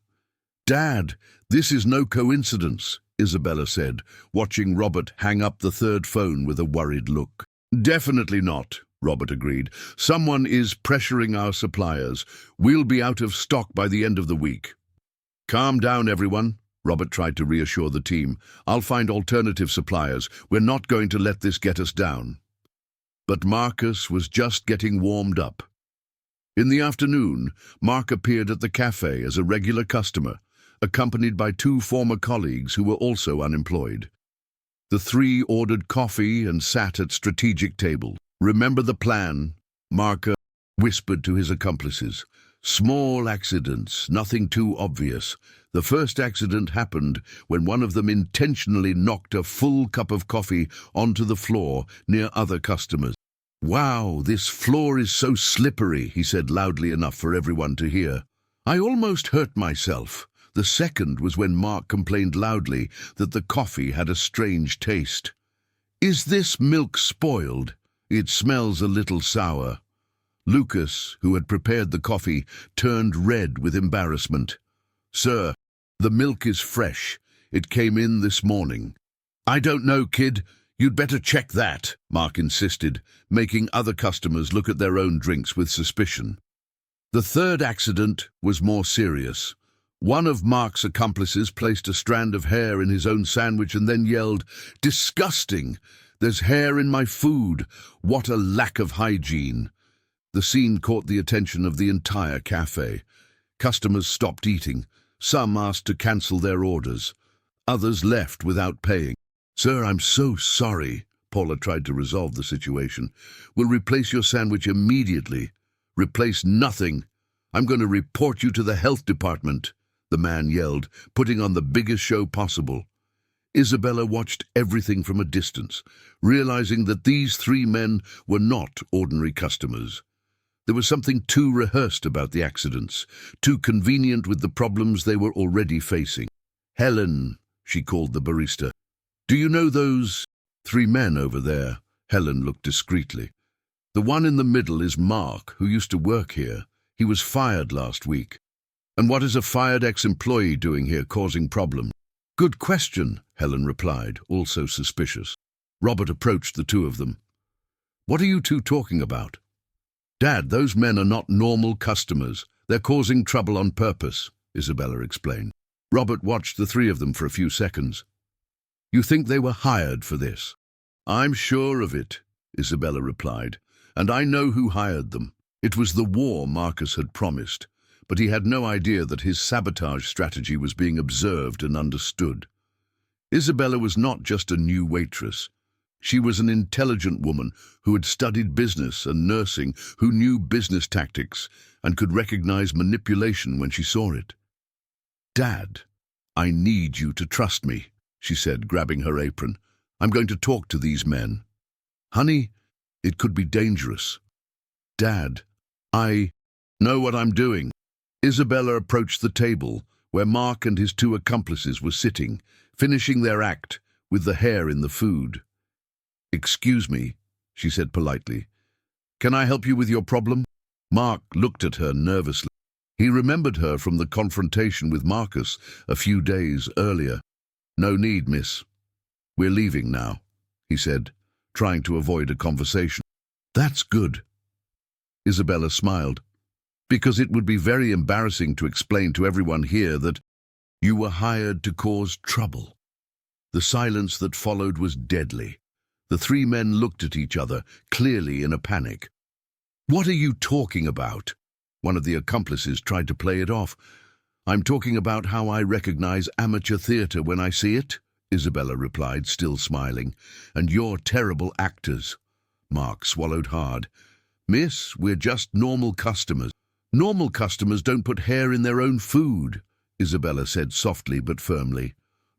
"Dad, this is no coincidence," Isabella said, watching Robert hang up the third phone with a worried look. "Definitely not," Robert agreed. "Someone is pressuring our suppliers. We'll be out of stock by the end of the week." "Calm down, everyone," Robert tried to reassure the team. "I'll find alternative suppliers. We're not going to let this get us down." But Marcus was just getting warmed up. In the afternoon, Mark appeared at the cafe as a regular customer, accompanied by 2 former colleagues who were also unemployed. The 3 ordered coffee and sat at strategic tables. "Remember the plan," Mark whispered to his accomplices. Small accidents, nothing too obvious. The first accident happened when one of them intentionally knocked a full cup of coffee onto the floor near other customers. "Wow, this floor is so slippery," he said loudly enough for everyone to hear. "I almost hurt myself." The second was when Mark complained loudly that the coffee had a strange taste. "Is this milk spoiled? It smells a little sour." Lucas, who had prepared the coffee, turned red with embarrassment. "Sir, the milk is fresh. It came in this morning." "I don't know, kid. You'd better check that," Mark insisted, making other customers look at their own drinks with suspicion. The third accident was more serious. One of Mark's accomplices placed a strand of hair in his own sandwich and then yelled, "Disgusting! There's hair in my food! What a lack of hygiene!" The scene caught the attention of the entire cafe. Customers stopped eating. Some asked to cancel their orders. Others left without paying. "Sir, I'm so sorry." Paula tried to resolve the situation. "We'll replace your sandwich immediately." "Replace nothing. I'm going to report you to the health department," the man yelled, putting on the biggest show possible. Isabella watched everything from a distance, realizing that these three men were not ordinary customers. There was something too rehearsed about the accidents, too convenient with the problems they were already facing. "Helen," she called the barista. "Do you know those three men over there?" Helen looked discreetly. "The one in the middle is Mark, who used to work here. He was fired last week." "And what is a fired ex-employee doing here causing problems?" "Good question," Helen replied, also suspicious. Robert approached the two of them. "What are you two talking about?" "Dad, those men are not normal customers. They're causing trouble on purpose," Isabella explained. Robert watched the three of them for a few seconds. "You think they were hired for this?" "I'm sure of it," Isabella replied. "And I know who hired them. It was the war Marcus had promised, but he had no idea that his sabotage strategy was being observed and understood." Isabella was not just a new waitress. She was an intelligent woman who had studied business and nursing, who knew business tactics and could recognize manipulation when she saw it. "Dad, I need you to trust me," she said, grabbing her apron. "I'm going to talk to these men." "Honey, it could be dangerous." "Dad, I know what I'm doing." Isabella approached the table where Mark and his two accomplices were sitting, finishing their act with the hair in the food. "Excuse me," she said politely. "Can I help you with your problem?" Mark looked at her nervously. He remembered her from the confrontation with Marcus a few days earlier. "No need, miss. We're leaving now," he said, trying to avoid a conversation. "That's good." Isabella smiled. "Because it would be very embarrassing to explain to everyone here that you were hired to cause trouble." The silence that followed was deadly. The three men looked at each other, clearly in a panic. "What are you talking about?" One of the accomplices tried to play it off. "I'm talking about how I recognize amateur theater when I see it," Isabella replied, still smiling. "And you're terrible actors." Mark swallowed hard. "Miss, we're just normal customers." "Normal customers don't put hair in their own food," Isabella said softly but firmly.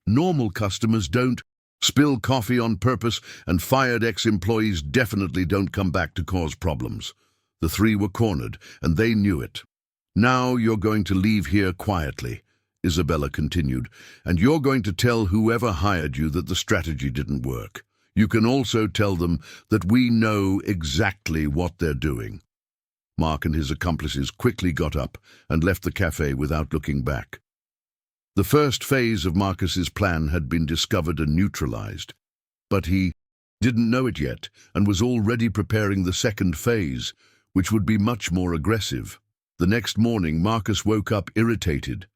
"Normal customers don't spill coffee on purpose, and fired ex-employees definitely don't come back to cause problems." The three were cornered, and they knew it. "Now you're going to leave here quietly," Isabella continued, "and you're going to tell whoever hired you that the strategy didn't work. You can also tell them that we know exactly what they're doing." Mark and his accomplices quickly got up and left the cafe without looking back. The first phase of Marcus's plan had been discovered and neutralized, but he didn't know it yet and was already preparing the second phase, which would be much more aggressive. The next morning, Marcus woke up irritated.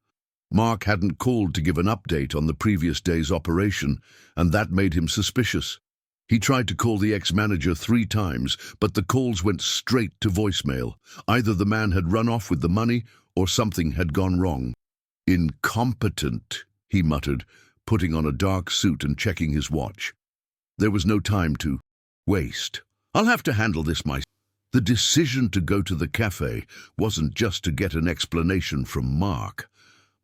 Mark hadn't called to give an update on the previous day's operation, and that made him suspicious. He tried to call the ex-manager 3 times, but the calls went straight to voicemail. Either the man had run off with the money or something had gone wrong. "Incompetent," he muttered, putting on a dark suit and checking his watch. There was no time to waste. "I'll have to handle this myself." The decision to go to the cafe wasn't just to get an explanation from Mark.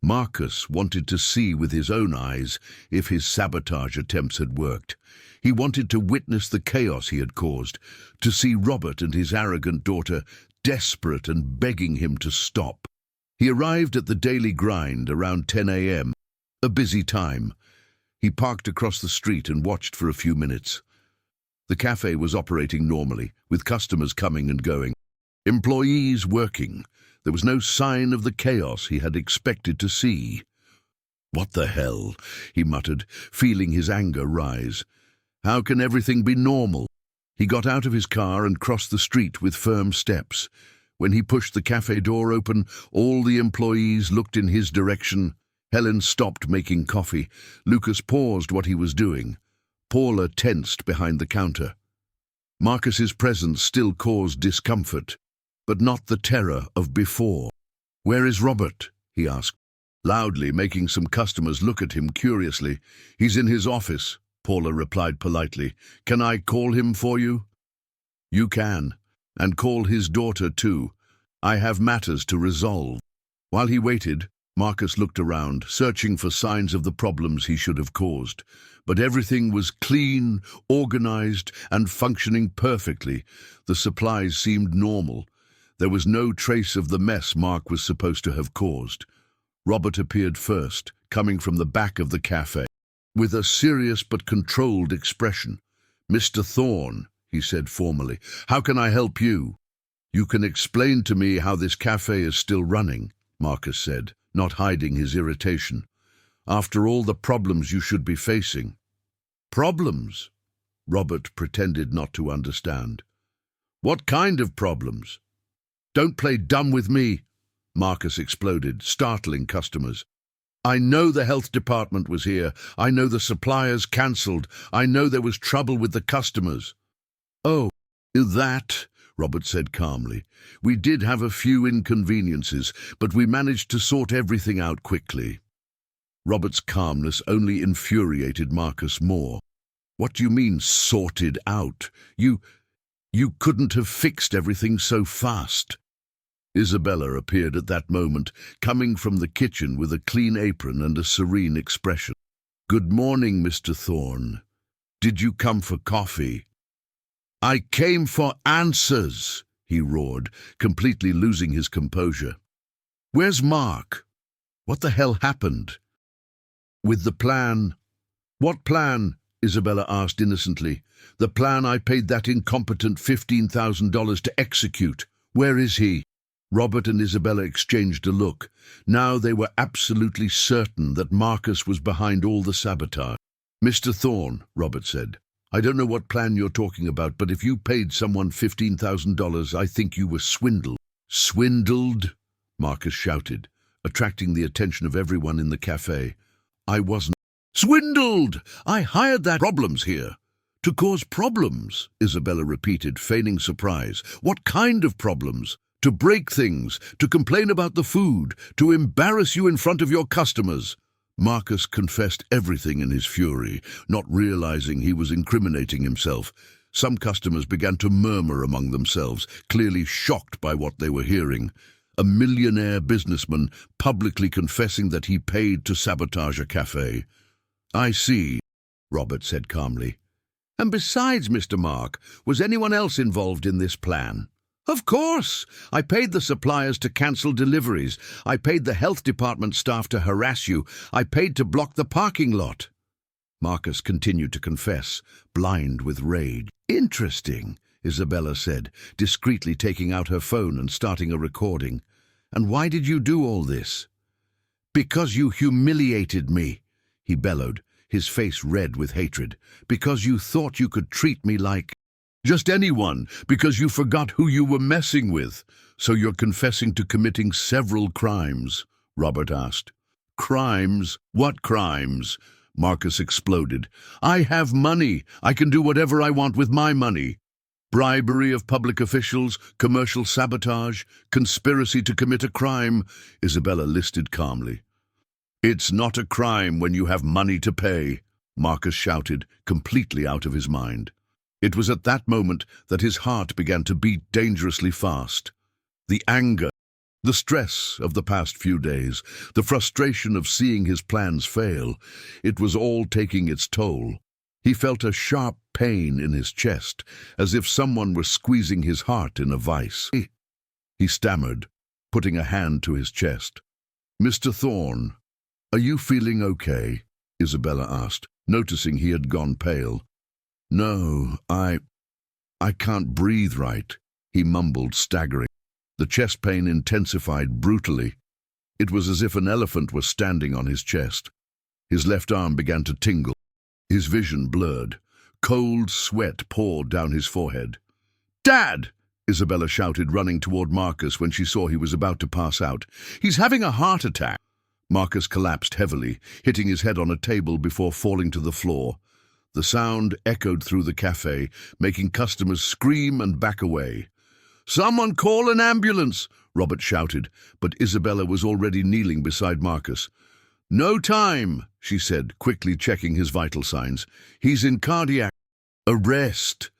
Marcus wanted to see with his own eyes if his sabotage attempts had worked. He wanted to witness the chaos he had caused, to see Robert and his arrogant daughter desperate and begging him to stop. He arrived at the Daily Grind around 10 a.m., a busy time. He parked across the street and watched for a few minutes. The cafe was operating normally, with customers coming and going, employees working. There was no sign of the chaos he had expected to see. "What the hell?" he muttered, feeling his anger rise. "How can everything be normal?" He got out of his car and crossed the street with firm steps. When he pushed the cafe door open, all the employees looked in his direction. Helen stopped making coffee. Lucas paused what he was doing. Paula tensed behind the counter. Marcus's presence still caused discomfort, but not the terror of before. "Where is Robert?" he asked, loudly, making some customers look at him curiously. "He's in his office," Paula replied politely. "Can I call him for you?" "You can, and call his daughter too. I have matters to resolve." While he waited, Marcus looked around, searching for signs of the problems he should have caused. But everything was clean, organized, and functioning perfectly. The supplies seemed normal. There was no trace of the mess Mark was supposed to have caused. Robert appeared first, coming from the back of the cafe, with a serious but controlled expression. "Mr. Thorne," he said formally, "how can I help you?" "You can explain to me how this cafe is still running," Marcus said, not hiding his irritation. "After all the problems you should be facing." "Problems?" Robert pretended not to understand. "What kind of problems?" "Don't play dumb with me," Marcus exploded, startling customers. "I know the health department was here. I know the suppliers cancelled. I know there was trouble with the customers." "Oh, that," Robert said calmly. "We did have a few inconveniences, but we managed to sort everything out quickly." Robert's calmness only infuriated Marcus more. "What do you mean, sorted out? You couldn't have fixed everything so fast." Isabella appeared at that moment, coming from the kitchen with a clean apron and a serene expression. "Good morning, Mr. Thorne. Did you come for coffee?" "I came for answers," he roared, completely losing his composure. "Where's Mark? What the hell happened?" "With the plan." "What plan?" Isabella asked innocently. "The plan I paid that incompetent $15,000 to execute. Where is he?" Robert and Isabella exchanged a look. Now they were absolutely certain that Marcus was behind all the sabotage. "Mr. Thorne," Robert said, "I don't know what plan you're talking about, but if you paid someone $15,000, I think you were swindled." "Swindled?" Marcus shouted, attracting the attention of everyone in the cafe. "I wasn't swindled! I hired that problems here." "To cause problems?" Isabella repeated, feigning surprise. "What kind of problems? To break things, to complain about the food, to embarrass you in front of your customers." Marcus confessed everything in his fury, not realizing he was incriminating himself. Some customers began to murmur among themselves, clearly shocked by what they were hearing. A millionaire businessman publicly confessing that he paid to sabotage a cafe. "I see," Robert said calmly. "And besides, Mr. Mark, was anyone else involved in this plan?" "Of course! I paid the suppliers to cancel deliveries. I paid the health department staff to harass you. I paid to block the parking lot." Marcus continued to confess, blind with rage. "Interesting," Isabella said, discreetly taking out her phone and starting a recording. "And why did you do all this?" "Because you humiliated me," he bellowed, his face red with hatred. "Because you thought you could treat me like just anyone, because you forgot who you were messing with." "So you're confessing to committing several crimes?" Robert asked. "Crimes? What crimes?" Marcus exploded. "I have money. I can do whatever I want with my money. Bribery of public officials, commercial sabotage, conspiracy to commit a crime," Isabella listed calmly. "It's not a crime when you have money to pay," Marcus shouted, completely out of his mind. It was at that moment that his heart began to beat dangerously fast. The anger, the stress of the past few days, the frustration of seeing his plans fail, it was all taking its toll. He felt a sharp pain in his chest, as if someone were squeezing his heart in a vice. He stammered, putting a hand to his chest. "Mr. Thorne, are you feeling okay?" Isabella asked, noticing he had gone pale. "No, I can't breathe right," he mumbled, staggering. The chest pain intensified brutally. It was as if an elephant was standing on his chest. His left arm began to tingle. His vision blurred. Cold sweat poured down his forehead. "Dad!" Isabella shouted, running toward Marcus when she saw he was about to pass out. "He's having a heart attack!" Marcus collapsed heavily, hitting his head on a table before falling to the floor. The sound echoed through the cafe, making customers scream and back away. "Someone call an ambulance!" Robert shouted, but Isabella was already kneeling beside Marcus. "No time," she said, quickly checking his vital signs. "He's in cardiac arrest."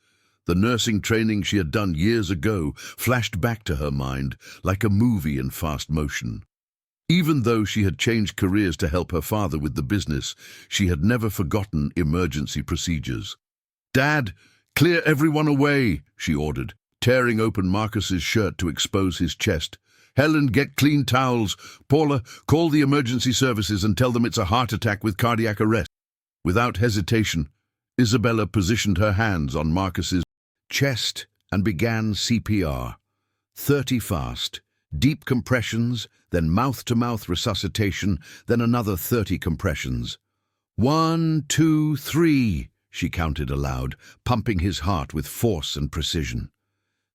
The nursing training she had done years ago flashed back to her mind like a movie in fast motion. Even though she had changed careers to help her father with the business, she had never forgotten emergency procedures. "Dad, clear everyone away," she ordered, tearing open Marcus's shirt to expose his chest. "Helen, get clean towels. Paula, call the emergency services and tell them it's a heart attack with cardiac arrest." Without hesitation, Isabella positioned her hands on Marcus's chest and began CPR. 30 fast, deep compressions, then mouth-to-mouth resuscitation, then another 30 compressions. 1, 2, 3, she counted aloud, pumping his heart with force and precision.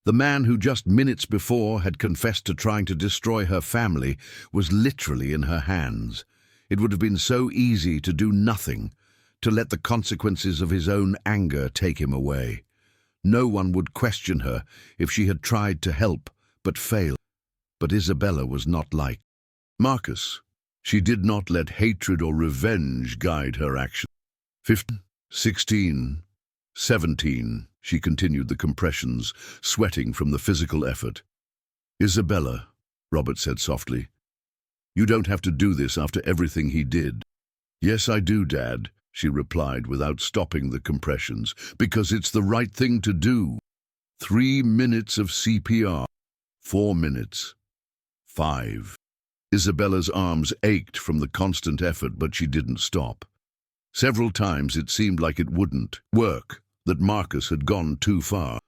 The man who just minutes before had confessed to trying to destroy her family was literally in her hands. It would have been so easy to do nothing, to let the consequences of his own anger take him away. No one would question her if she had tried to help but failed. But Isabella was not like Marcus. She did not let hatred or revenge guide her actions. 15, 16, 17, she continued the compressions, sweating from the physical effort. "Isabella," Robert said softly, "you don't have to do this after everything he did." "Yes, I do, Dad," she replied without stopping the compressions, "because it's the right thing to do." 3 minutes of CPR. 4 minutes. 5. Isabella's arms ached from the constant effort, but she didn't stop. Several times it seemed like it wouldn't work, that Marcus had gone too far.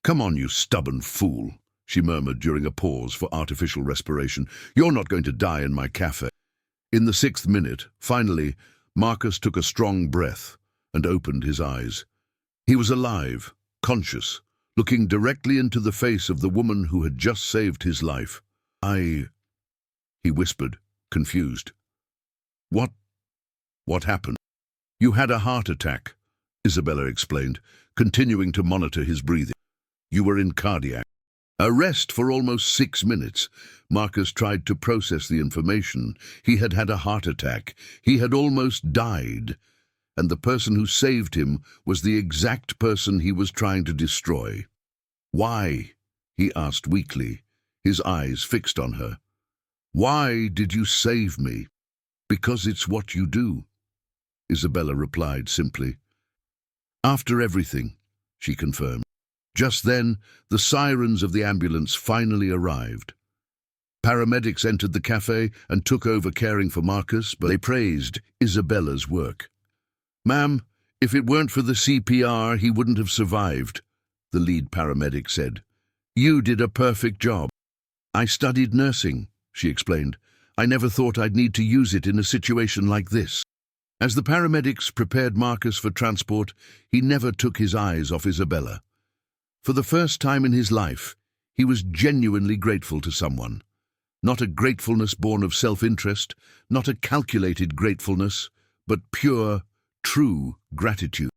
"Come on, you stubborn fool," she murmured during a pause for artificial respiration. "You're not going to die in my cafe." In the 6th minute, finally, Marcus took a strong breath and opened his eyes. He was alive, conscious, looking directly into the face of the woman who had just saved his life. He whispered, confused. What happened?" "You had a heart attack," Isabella explained, continuing to monitor his breathing. "You were in cardiac arrest for almost 6 minutes. Marcus tried to process the information. He had had a heart attack. He had almost died. And the person who saved him was the exact person he was trying to destroy. "Why?" he asked weakly, his eyes fixed on her. "Why did you save me?" "Because it's what you do," Isabella replied simply. "After everything," she confirmed. Just then, the sirens of the ambulance finally arrived. Paramedics entered the cafe and took over caring for Marcus, but they praised Isabella's work. "Ma'am, if it weren't for the CPR, he wouldn't have survived," the lead paramedic said. "You did a perfect job." "I studied nursing," she explained. "I never thought I'd need to use it in a situation like this." As the paramedics prepared Marcus for transport, he never took his eyes off Isabella. For the first time in his life, he was genuinely grateful to someone. Not a gratefulness born of self-interest, not a calculated gratefulness, but pure, true gratitude.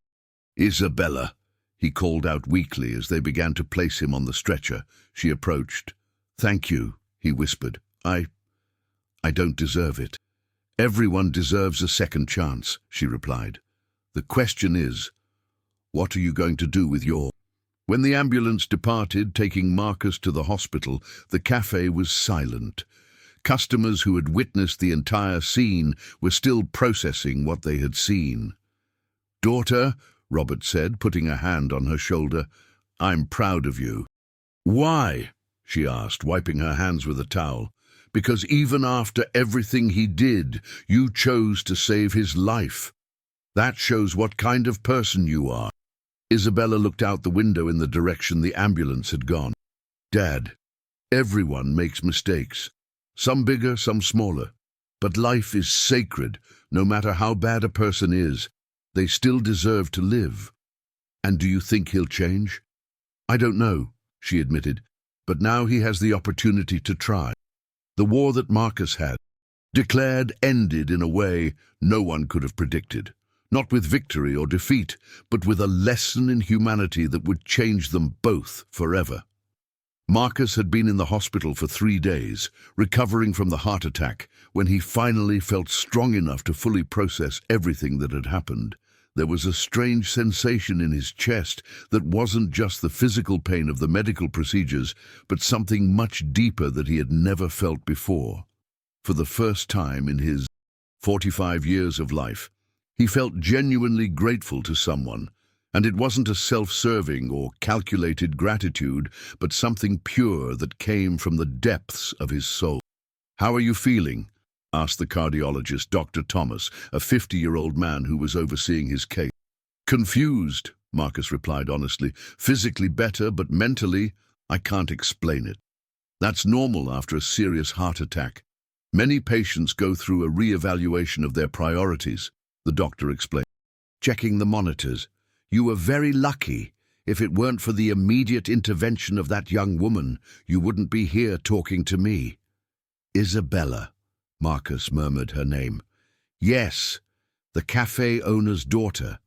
"Isabella," he called out weakly as they began to place him on the stretcher. She approached. "Thank you," he whispered. I don't deserve it." "Everyone deserves a second chance," she replied. "The question is, What are you going to do with your... When the ambulance departed, taking Marcus to the hospital, the cafe was silent. Customers who had witnessed the entire scene were still processing what they had seen. "Daughter," Robert said, putting a hand on her shoulder, "I'm proud of you." "Why?" she asked, wiping her hands with a towel. "Because even after everything he did, you chose to save his life. That shows what kind of person you are." Isabella looked out the window in the direction the ambulance had gone. "Dad, everyone makes mistakes. Some bigger, some smaller. But life is sacred. No matter how bad a person is, they still deserve to live." "And do you think he'll change?" "I don't know," she admitted, "but now he has the opportunity to try." The war that Marcus had declared ended in a way no one could have predicted. Not with victory or defeat, but with a lesson in humanity that would change them both forever. Marcus had been in the hospital for 3 days, recovering from the heart attack, when he finally felt strong enough to fully process everything that had happened. There was a strange sensation in his chest that wasn't just the physical pain of the medical procedures, but something much deeper that he had never felt before. For the first time in his 45 years of life, he felt genuinely grateful to someone, and it wasn't a self-serving or calculated gratitude, but something pure that came from the depths of his soul. "How are you feeling?" asked the cardiologist, Dr. Thomas, a 50-year-old man who was overseeing his case. "Confused," Marcus replied honestly. "Physically better, but mentally, I can't explain it. That's normal after a serious heart attack. Many patients go through a re-evaluation of their priorities," the doctor explained. "Checking the monitors. You were very lucky. If it weren't for the immediate intervention of that young woman, you wouldn't be here talking to me." "Isabella," Marcus murmured her name. "Yes, the cafe owner's daughter.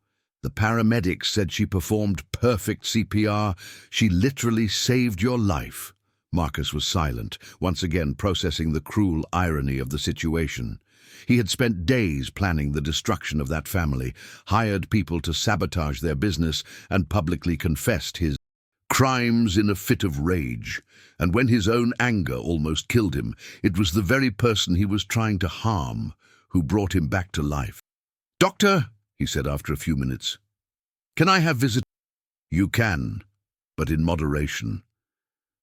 The paramedics said she performed perfect CPR. She literally saved your life." Marcus was silent, once again processing the cruel irony of the situation. He had spent days planning the destruction of that family, hired people to sabotage their business, and publicly confessed his crimes in a fit of rage. And when his own anger almost killed him, it was the very person he was trying to harm who brought him back to life. "Doctor," he said after a few minutes, "can I have visit?" "You can, but in moderation.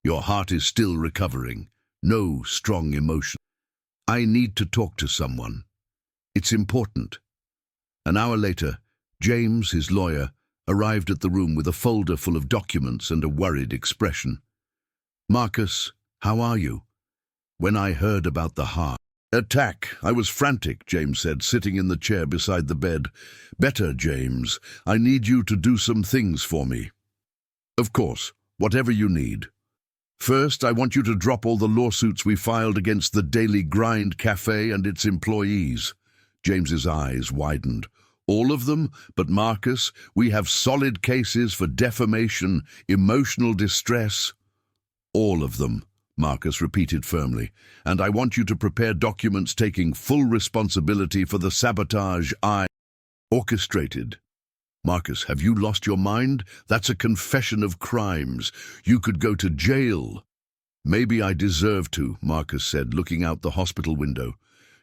Your heart is still recovering. No strong emotion. I need to talk to someone. It's important." An hour later, James, his lawyer, arrived at the room with a folder full of documents and a worried expression. "Marcus, how are you?" "When I heard about the heart attack, I was frantic," James said, sitting in the chair beside the bed. "Better, James. I need you to do some things for me." "Of course, whatever you need. First, I want you to drop all the lawsuits we filed against the Daily Grind Cafe and its employees." James's eyes widened. "All of them? But Marcus, we have solid cases for defamation, emotional distress." "All of them," Marcus repeated firmly, "and I want you to prepare documents taking full responsibility for the sabotage I orchestrated." "Marcus, have you lost your mind? That's a confession of crimes. You could go to jail." "Maybe I deserve to," Marcus said, looking out the hospital window.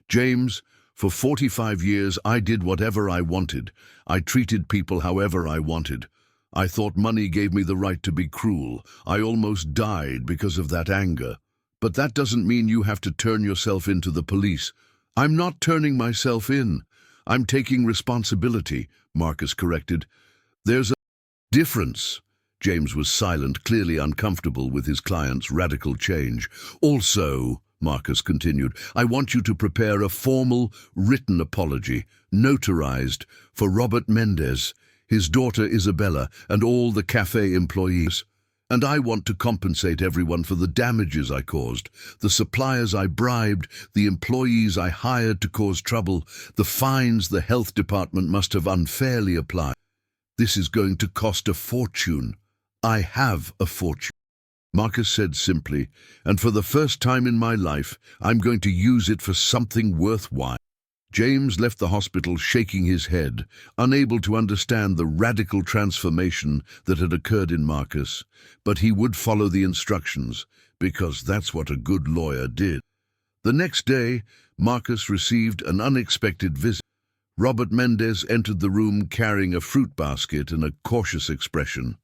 "James, for 45 years I did whatever I wanted. I treated people however I wanted. I thought money gave me the right to be cruel. I almost died because of that anger. But that doesn't mean you have to turn yourself in to the police." "I'm not turning myself in. I'm taking responsibility," Marcus corrected. "There's a difference." James was silent, clearly uncomfortable with his client's radical change. "Also," Marcus continued, "I want you to prepare a formal, written apology, notarized, for Robert Mendez, his daughter Isabella, and all the cafe employees. And I want to compensate everyone for the damages I caused, the suppliers I bribed, the employees I hired to cause trouble, the fines the health department must have unfairly applied. This is going to cost a fortune. I have a fortune," Marcus said simply, "and for the first time in my life, I'm going to use it for something worthwhile." James left the hospital shaking his head, unable to understand the radical transformation that had occurred in Marcus, but he would follow the instructions, because that's what a good lawyer did. The next day, Marcus received an unexpected visit. Robert Mendez entered the room carrying a fruit basket and a cautious expression.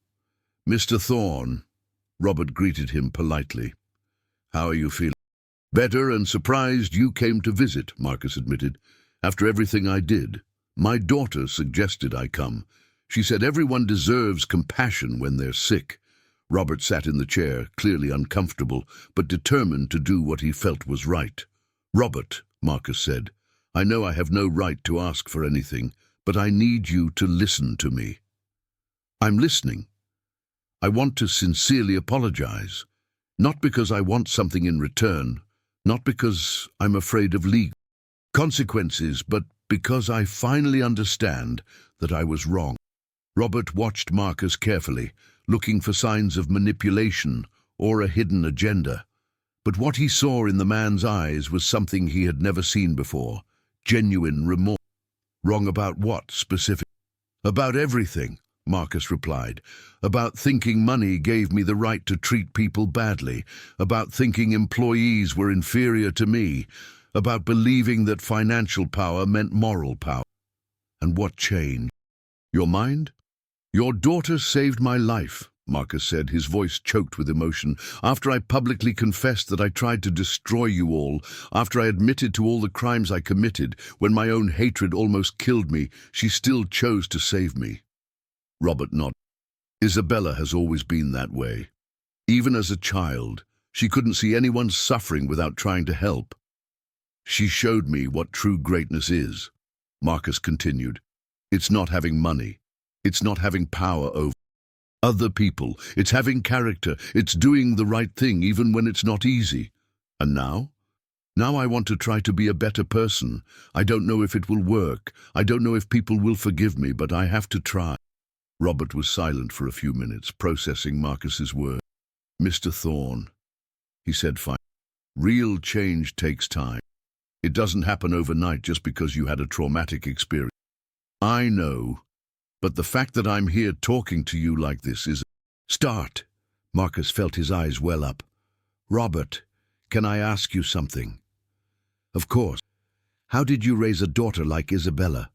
"Mr. Thorne," Robert greeted him politely. "How are you feeling?" "Better and surprised you came to visit," Marcus admitted. "After everything I did. My daughter suggested I come. She said everyone deserves compassion when they're sick." Robert sat in the chair, clearly uncomfortable, but determined to do what he felt was right. "Robert," Marcus said, "I know I have no right to ask for anything, but I need you to listen to me." "I'm listening. I want to sincerely apologize. Not because I want something in return, not because I'm afraid of legal consequences, but because I finally understand that I was wrong." Robert watched Marcus carefully, looking for signs of manipulation or a hidden agenda. But what he saw in the man's eyes was something he had never seen before: genuine remorse. "Wrong about what, specifically?" "About everything," Marcus replied. "About thinking money gave me the right to treat people badly, about thinking employees were inferior to me, about believing that financial power meant moral power." "And what changed?" "Your mind? Your daughter saved my life," Marcus said, his voice choked with emotion. "After I publicly confessed that I tried to destroy you all, after I admitted to all the crimes I committed, when my own hatred almost killed me, she still chose to save me." Robert nodded. "Isabella has always been that way. Even as a child, she couldn't see anyone suffering without trying to help. She showed me what true greatness is," Marcus continued. "It's not having money. It's not having power over other people. It's having character. It's doing the right thing even when it's not easy. And now? Now I want to try to be a better person. I don't know if it will work. I don't know if people will forgive me, but I have to try." Robert was silent for a few minutes, processing Marcus's words. "Mr. Thorne," he said finally, "real change takes time. It doesn't happen overnight just because you had a traumatic experience. I know, but the fact that I'm here talking to you like this is a start." Marcus felt his eyes well up. "Robert, can I ask you something?" "Of course. How did you raise a daughter like Isabella?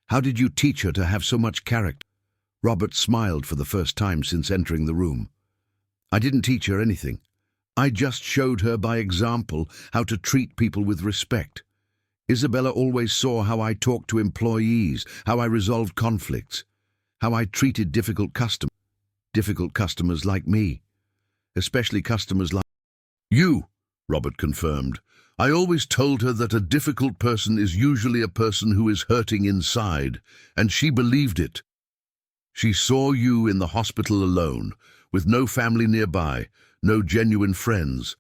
How did you teach her to have so much character?" Robert smiled for the first time since entering the room. "I didn't teach her anything. I just showed her by example how to treat people with respect. Isabella always saw how I talked to employees, how I resolved conflicts, how I treated difficult customers like me, especially customers like you," Robert confirmed. "I always told her that a difficult person is usually a person who is hurting inside, and she believed it. She saw you in the hospital alone, with no family nearby, no genuine friends.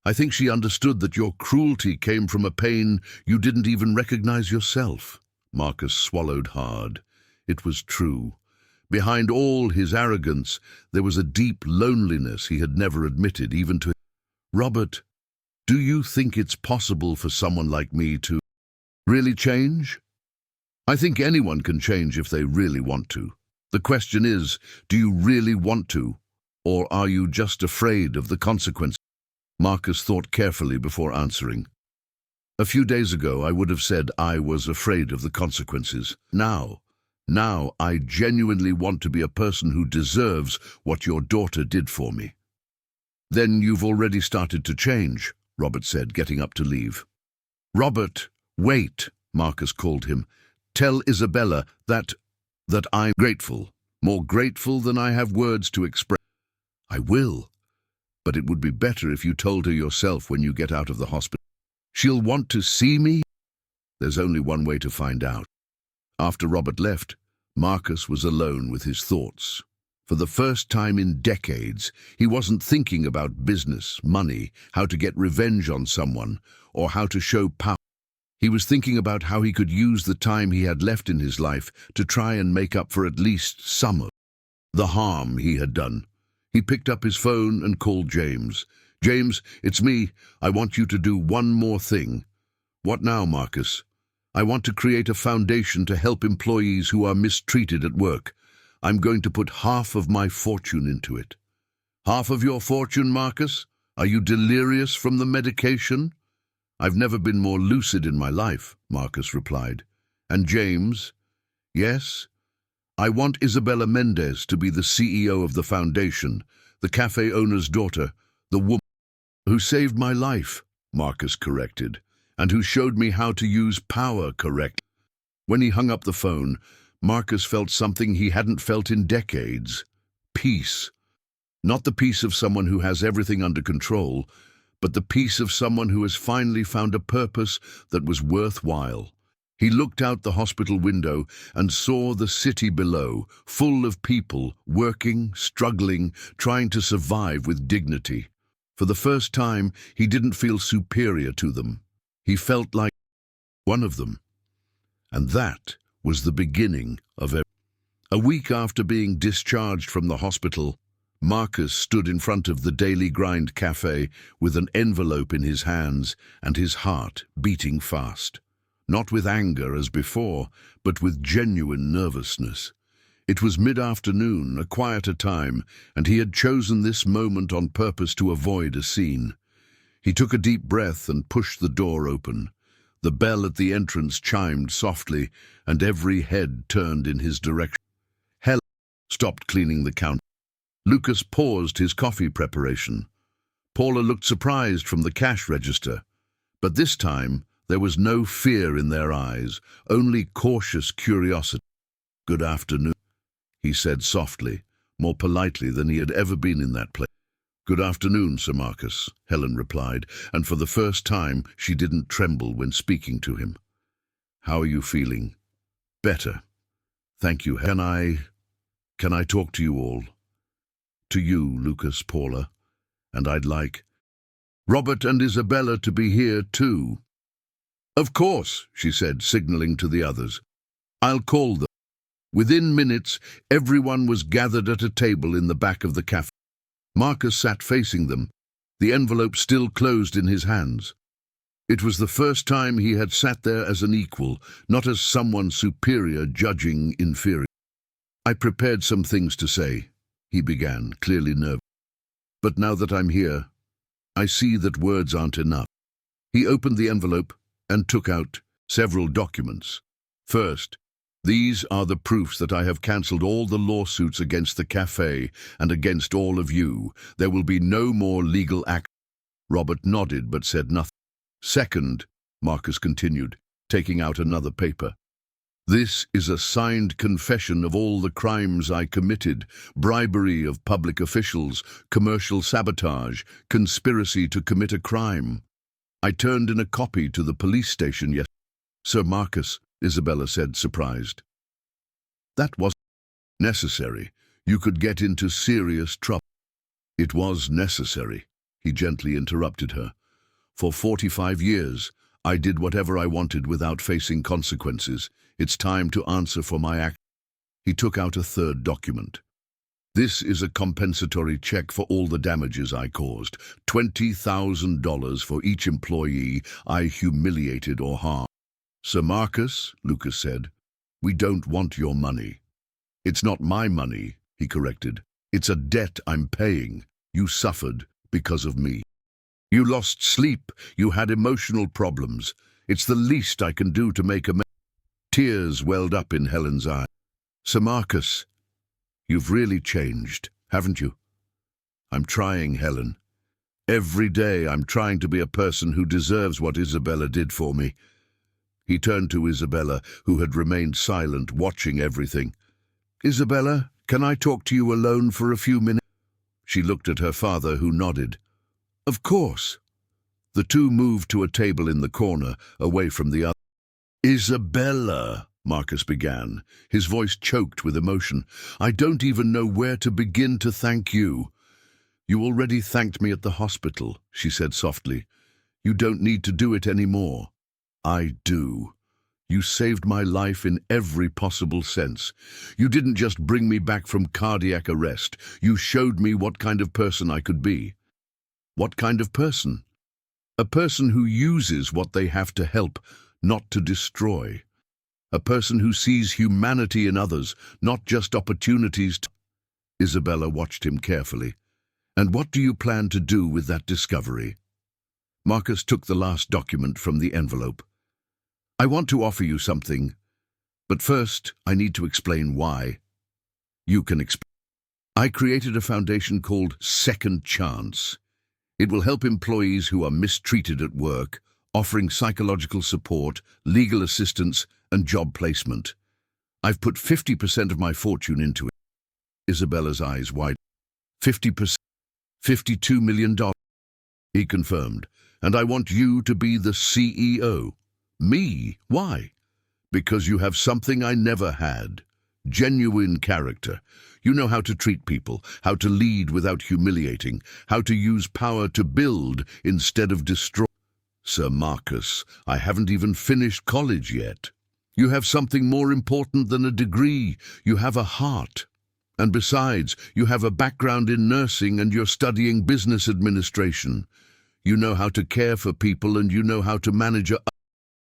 I think she understood that your cruelty came from a pain you didn't even recognize yourself." Marcus swallowed hard. It was true. Behind all his arrogance, there was a deep loneliness he had never admitted, even to him. "Robert, do you think it's possible for someone like me to really change?" "I think anyone can change if they really want to. The question is, do you really want to, or are you just afraid of the consequences?" Marcus thought carefully before answering. "A few days ago, I would have said I was afraid of the consequences. Now I genuinely want to be a person who deserves what your daughter did for me." "Then you've already started to change," Robert said, getting up to leave. "Robert, wait," Marcus called him. "Tell Isabella that I'm grateful, more grateful than I have words to express." "I will. But it would be better if you told her yourself when you get out of the hospital." "She'll want to see me?" "There's only one way to find out." After Robert left, Marcus was alone with his thoughts. For the first time in decades, he wasn't thinking about business, money, how to get revenge on someone, or how to show power. He was thinking about how he could use the time he had left in his life to try and make up for at least some of the harm he had done. He picked up his phone and called James. "James, it's me. I want you to do one more thing." "What now, Marcus?" I want to create a foundation to help employees who are mistreated at work. I'm going to put half of my fortune into it." "Half of your fortune, Marcus? Are you delirious from the medication?" "I've never been more lucid in my life," Marcus replied. "And James?" "Yes? I want Isabella Mendez to be the CEO of the foundation, the cafe owner's daughter, the woman who saved my life," Marcus corrected, "and who showed me how to use power correctly." When he hung up the phone, Marcus felt something he hadn't felt in decades: peace. Not the peace of someone who has everything under control, but the peace of someone who has finally found a purpose that was worthwhile. He looked out the hospital window and saw the city below, full of people, working, struggling, trying to survive with dignity. For the first time, he didn't feel superior to them. He felt like one of them. And that was the beginning of everything. A week after being discharged from the hospital, Marcus stood in front of the Daily Grind cafe with an envelope in his hands and his heart beating fast. Not with anger as before, but with genuine nervousness. It was mid-afternoon, a quieter time, and he had chosen this moment on purpose to avoid a scene. He took a deep breath and pushed the door open. The bell at the entrance chimed softly, and every head turned in his direction. Helen stopped cleaning the counter. Lucas paused his coffee preparation. Paula looked surprised from the cash register, but this time there was no fear in their eyes, only cautious curiosity. "Good afternoon," he said softly, more politely than he had ever been in that place. "Good afternoon, Sir Marcus," Helen replied, and for the first time she didn't tremble when speaking to him. "How are you feeling?" "Better. Thank you. Can I talk to you all?" "To you, Lucas, Paula. And I'd like Robert and Isabella to be here too." "Of course," she said, signaling to the others. "I'll call them." Within minutes, everyone was gathered at a table in the back of the cafe. Marcus sat facing them, the envelope still closed in his hands. It was the first time he had sat there as an equal, not as someone superior judging inferior. "I prepared some things to say," he began, clearly nervous. "But now that I'm here, I see that words aren't enough." He opened the envelope and took out several documents. "First, these are the proofs that I have cancelled all the lawsuits against the cafe and against all of you. There will be no more legal action." Robert nodded but said nothing. "Second," Marcus continued, taking out another paper, "this is a signed confession of all the crimes I committed: bribery of public officials, commercial sabotage, conspiracy to commit a crime. I turned in a copy to the police station yesterday." "Sir Marcus," Isabella said, surprised. "That wasn't necessary. You could get into serious trouble." "It was necessary," he gently interrupted her. "For 45 years, I did whatever I wanted without facing consequences. It's time to answer for my actions." He took out a third document. "This is a compensatory check for all the damages I caused. $20,000 for each employee I humiliated or harmed." "Sir Marcus," Lucas said, "we don't want your money." "It's not my money," he corrected. "It's a debt I'm paying. You suffered because of me. You lost sleep. You had emotional problems. It's the least I can do to make amends." Tears welled up in Helen's eyes. "Sir Marcus, you've really changed, haven't you?" "I'm trying, Helen. Every day I'm trying to be a person who deserves what Isabella did for me." He turned to Isabella, who had remained silent, watching everything. "Isabella, can I talk to you alone for a few minutes?" She looked at her father, who nodded. "Of course." The two moved to a table in the corner, away from the other. "Isabella," Marcus began, his voice choked with emotion, "I don't even know where to begin to thank you." "You already thanked me at the hospital," she said softly. "You don't need to do it anymore." "I do. You saved my life in every possible sense. You didn't just bring me back from cardiac arrest. You showed me what kind of person I could be." "What kind of person?" "A person who uses what they have to help, not to destroy. A person who sees humanity in others, not just opportunities to... Isabella watched him carefully. And what do you plan to do with that discovery? Marcus took the last document from the envelope. I want to offer you something, but first I need to explain why. You can explain. I created a foundation called Second Chance. It will help employees who are mistreated at work, offering psychological support, legal assistance, and job placement. I've put 50% of my fortune into it. Isabella's eyes widened. 50%? $52 million, he confirmed. And I want you to be the CEO. Me? Why? Because you have something I never had. Genuine character. You know how to treat people, how to lead without humiliating, how to use power to build instead of destroy. Sir Marcus, I haven't even finished college yet. You have something more important than a degree. You have a heart. And besides, you have a background in nursing and you're studying business administration. You know how to care for people and you know how to manage a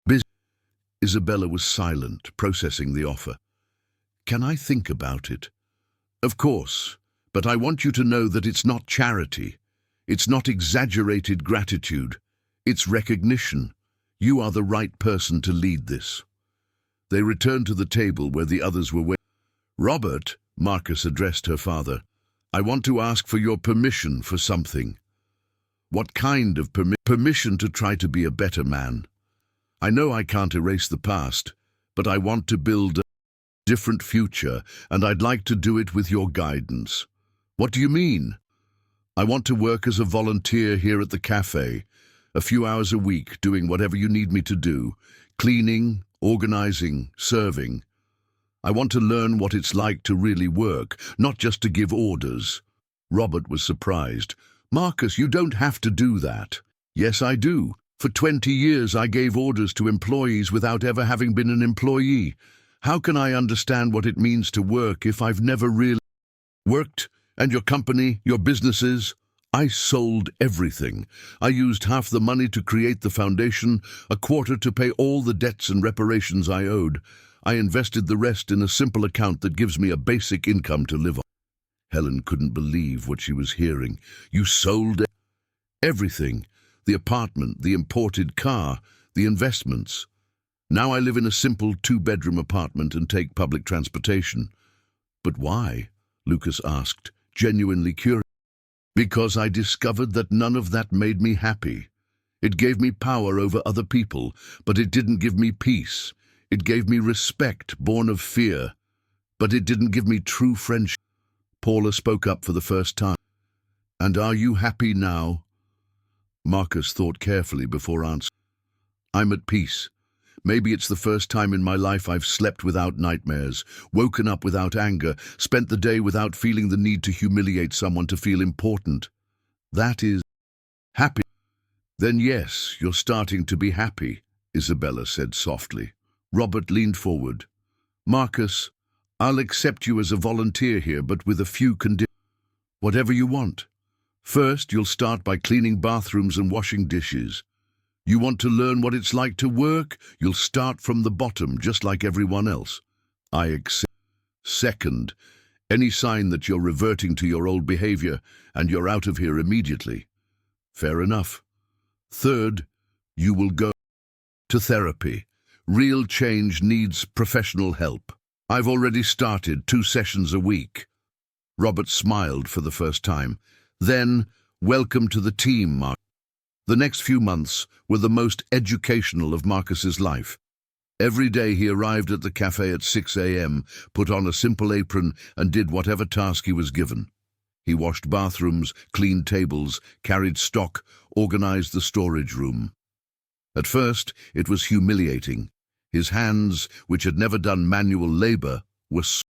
business. Isabella was silent, processing the offer. Can I think about it? Of course, but I want you to know that it's not charity. It's not exaggerated gratitude. It's recognition. You are the right person to lead this. They returned to the table where the others were waiting. Robert, Marcus addressed her father, I want to ask for your permission for something. What kind of permission to try to be a better man? I know I can't erase the past, but I want to build a different future, and I'd like to do it with your guidance. What do you mean? I want to work as a volunteer here at the cafe, a few hours a week, doing whatever you need me to do, cleaning, organizing, serving. I want to learn what it's like to really work, not just to give orders. Robert was surprised. Marcus, you don't have to do that. Yes, I do. For 20 years I gave orders to employees without ever having been an employee. How can I understand what it means to work if I've never really worked? And your company, your businesses? I sold everything. I used half the money to create the foundation, a quarter to pay all the debts and reparations I owed. I invested the rest in a simple account that gives me a basic income to live on. Helen couldn't believe what she was hearing. You sold everything. The apartment, the imported car, the investments. Now I live in a simple 2-bedroom apartment and take public transportation. But why? Lucas asked, genuinely curious. Because I discovered that none of that made me happy. It gave me power over other people, but it didn't give me peace. It gave me respect born of fear, but it didn't give me true friendship. Paula spoke up for the first time. And are you happy now? Marcus thought carefully before answering. I'm at peace. Maybe it's the first time in my life I've slept without nightmares, woken up without anger, spent the day without feeling the need to humiliate someone to feel important. That is happy. Then yes, you're starting to be happy, Isabella said softly. Robert leaned forward. Marcus, I'll accept you as a volunteer here, but with a few conditions. Whatever you want. First, you'll start by cleaning bathrooms and washing dishes. You want to learn what it's like to work? You'll start from the bottom, just like everyone else. I accept. Second, any sign that you're reverting to your old behavior and you're out of here immediately. Fair enough. Third, you will go to therapy. Real change needs professional help. I've already started 2 sessions a week. Robert smiled for the first time. Then, welcome to the team, Marcus. The next few months were the most educational of Marcus's life. Every day he arrived at the cafe at 6 a.m., put on a simple apron and did whatever task he was given. He washed bathrooms, cleaned tables, carried stock, organized the storage room. At first, it was humiliating. His hands, which had never done manual labor, were sore.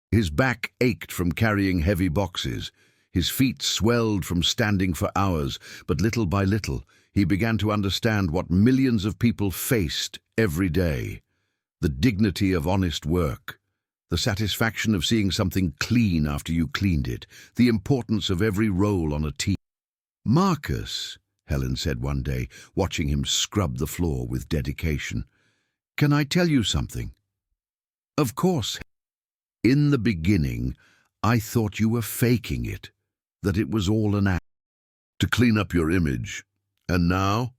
His back ached from carrying heavy boxes. His feet swelled from standing for hours, but little by little, he began to understand what millions of people faced every day. The dignity of honest work, the satisfaction of seeing something clean after you cleaned it, the importance of every role on a team. Marcus, Helen said one day, watching him scrub the floor with dedication, Can I tell you something? Of course. In the beginning, I thought you were faking it, that it was all an act to clean up your image. And now?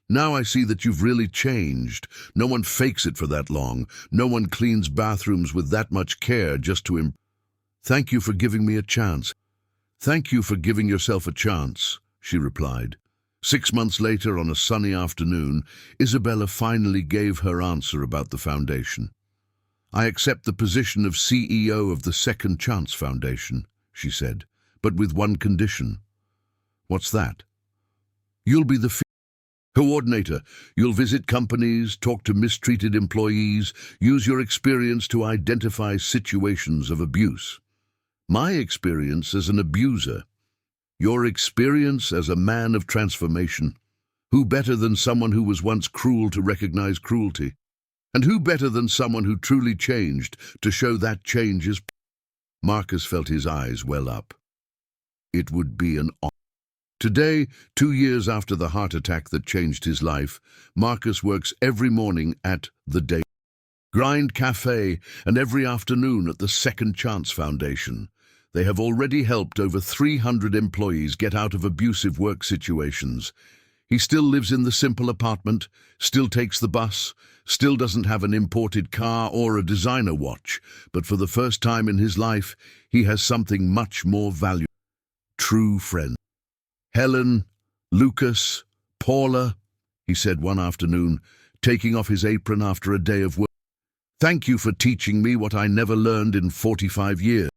Now I see that you've really changed. No one fakes it for that long. No one cleans bathrooms with that much care just to Thank you for giving me a chance. Thank you for giving yourself a chance, she replied. 6 months later, on a sunny afternoon, Isabella finally gave her answer about the foundation. I accept the position of CEO of the Second Chance Foundation, she said, but with one condition. What's that? You'll be the coordinator. You'll visit companies, talk to mistreated employees, use your experience to identify situations of abuse. My experience as an abuser. Your experience as a man of transformation. Who better than someone who was once cruel to recognize cruelty? And who better than someone who truly changed to show that change is... Marcus felt his eyes well up. It would be an honor. Today, 2 years after the heart attack that changed his life, Marcus works every morning at the Grind Cafe and every afternoon at the Second Chance Foundation. They have already helped over 300 employees get out of abusive work situations. He still lives in the simple apartment, still takes the bus, still doesn't have an imported car or a designer watch, but for the first time in his life, he has something much more valuable. True friends. Helen, Lucas, Paula, he said one afternoon, taking off his apron after a day of work. Thank you for teaching me what I never learned in 45 years.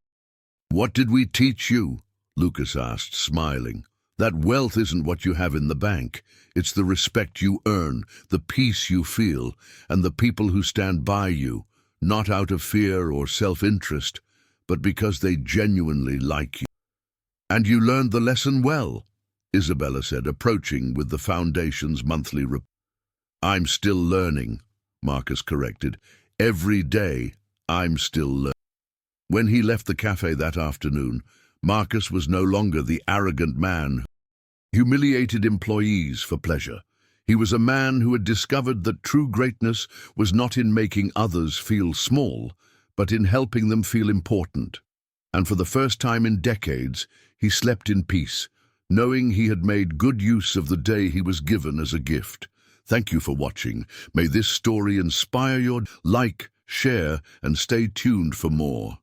What did we teach you? Lucas asked, smiling. That wealth isn't what you have in the bank. It's the respect you earn, the peace you feel, and the people who stand by you, not out of fear or self-interest, but because they genuinely like you. And you learned the lesson well, Isabella said, approaching with the foundation's monthly report. I'm still learning, Marcus corrected. Every day, I'm still learning. When he left the cafe that afternoon, Marcus was no longer the arrogant man who humiliated employees for pleasure. He was a man who had discovered that true greatness was not in making others feel small, but in helping them feel important. And for the first time in decades, he slept in peace, knowing he had made good use of the day he was given as a gift. Thank you for watching. May this story inspire your like, share, and stay tuned for more.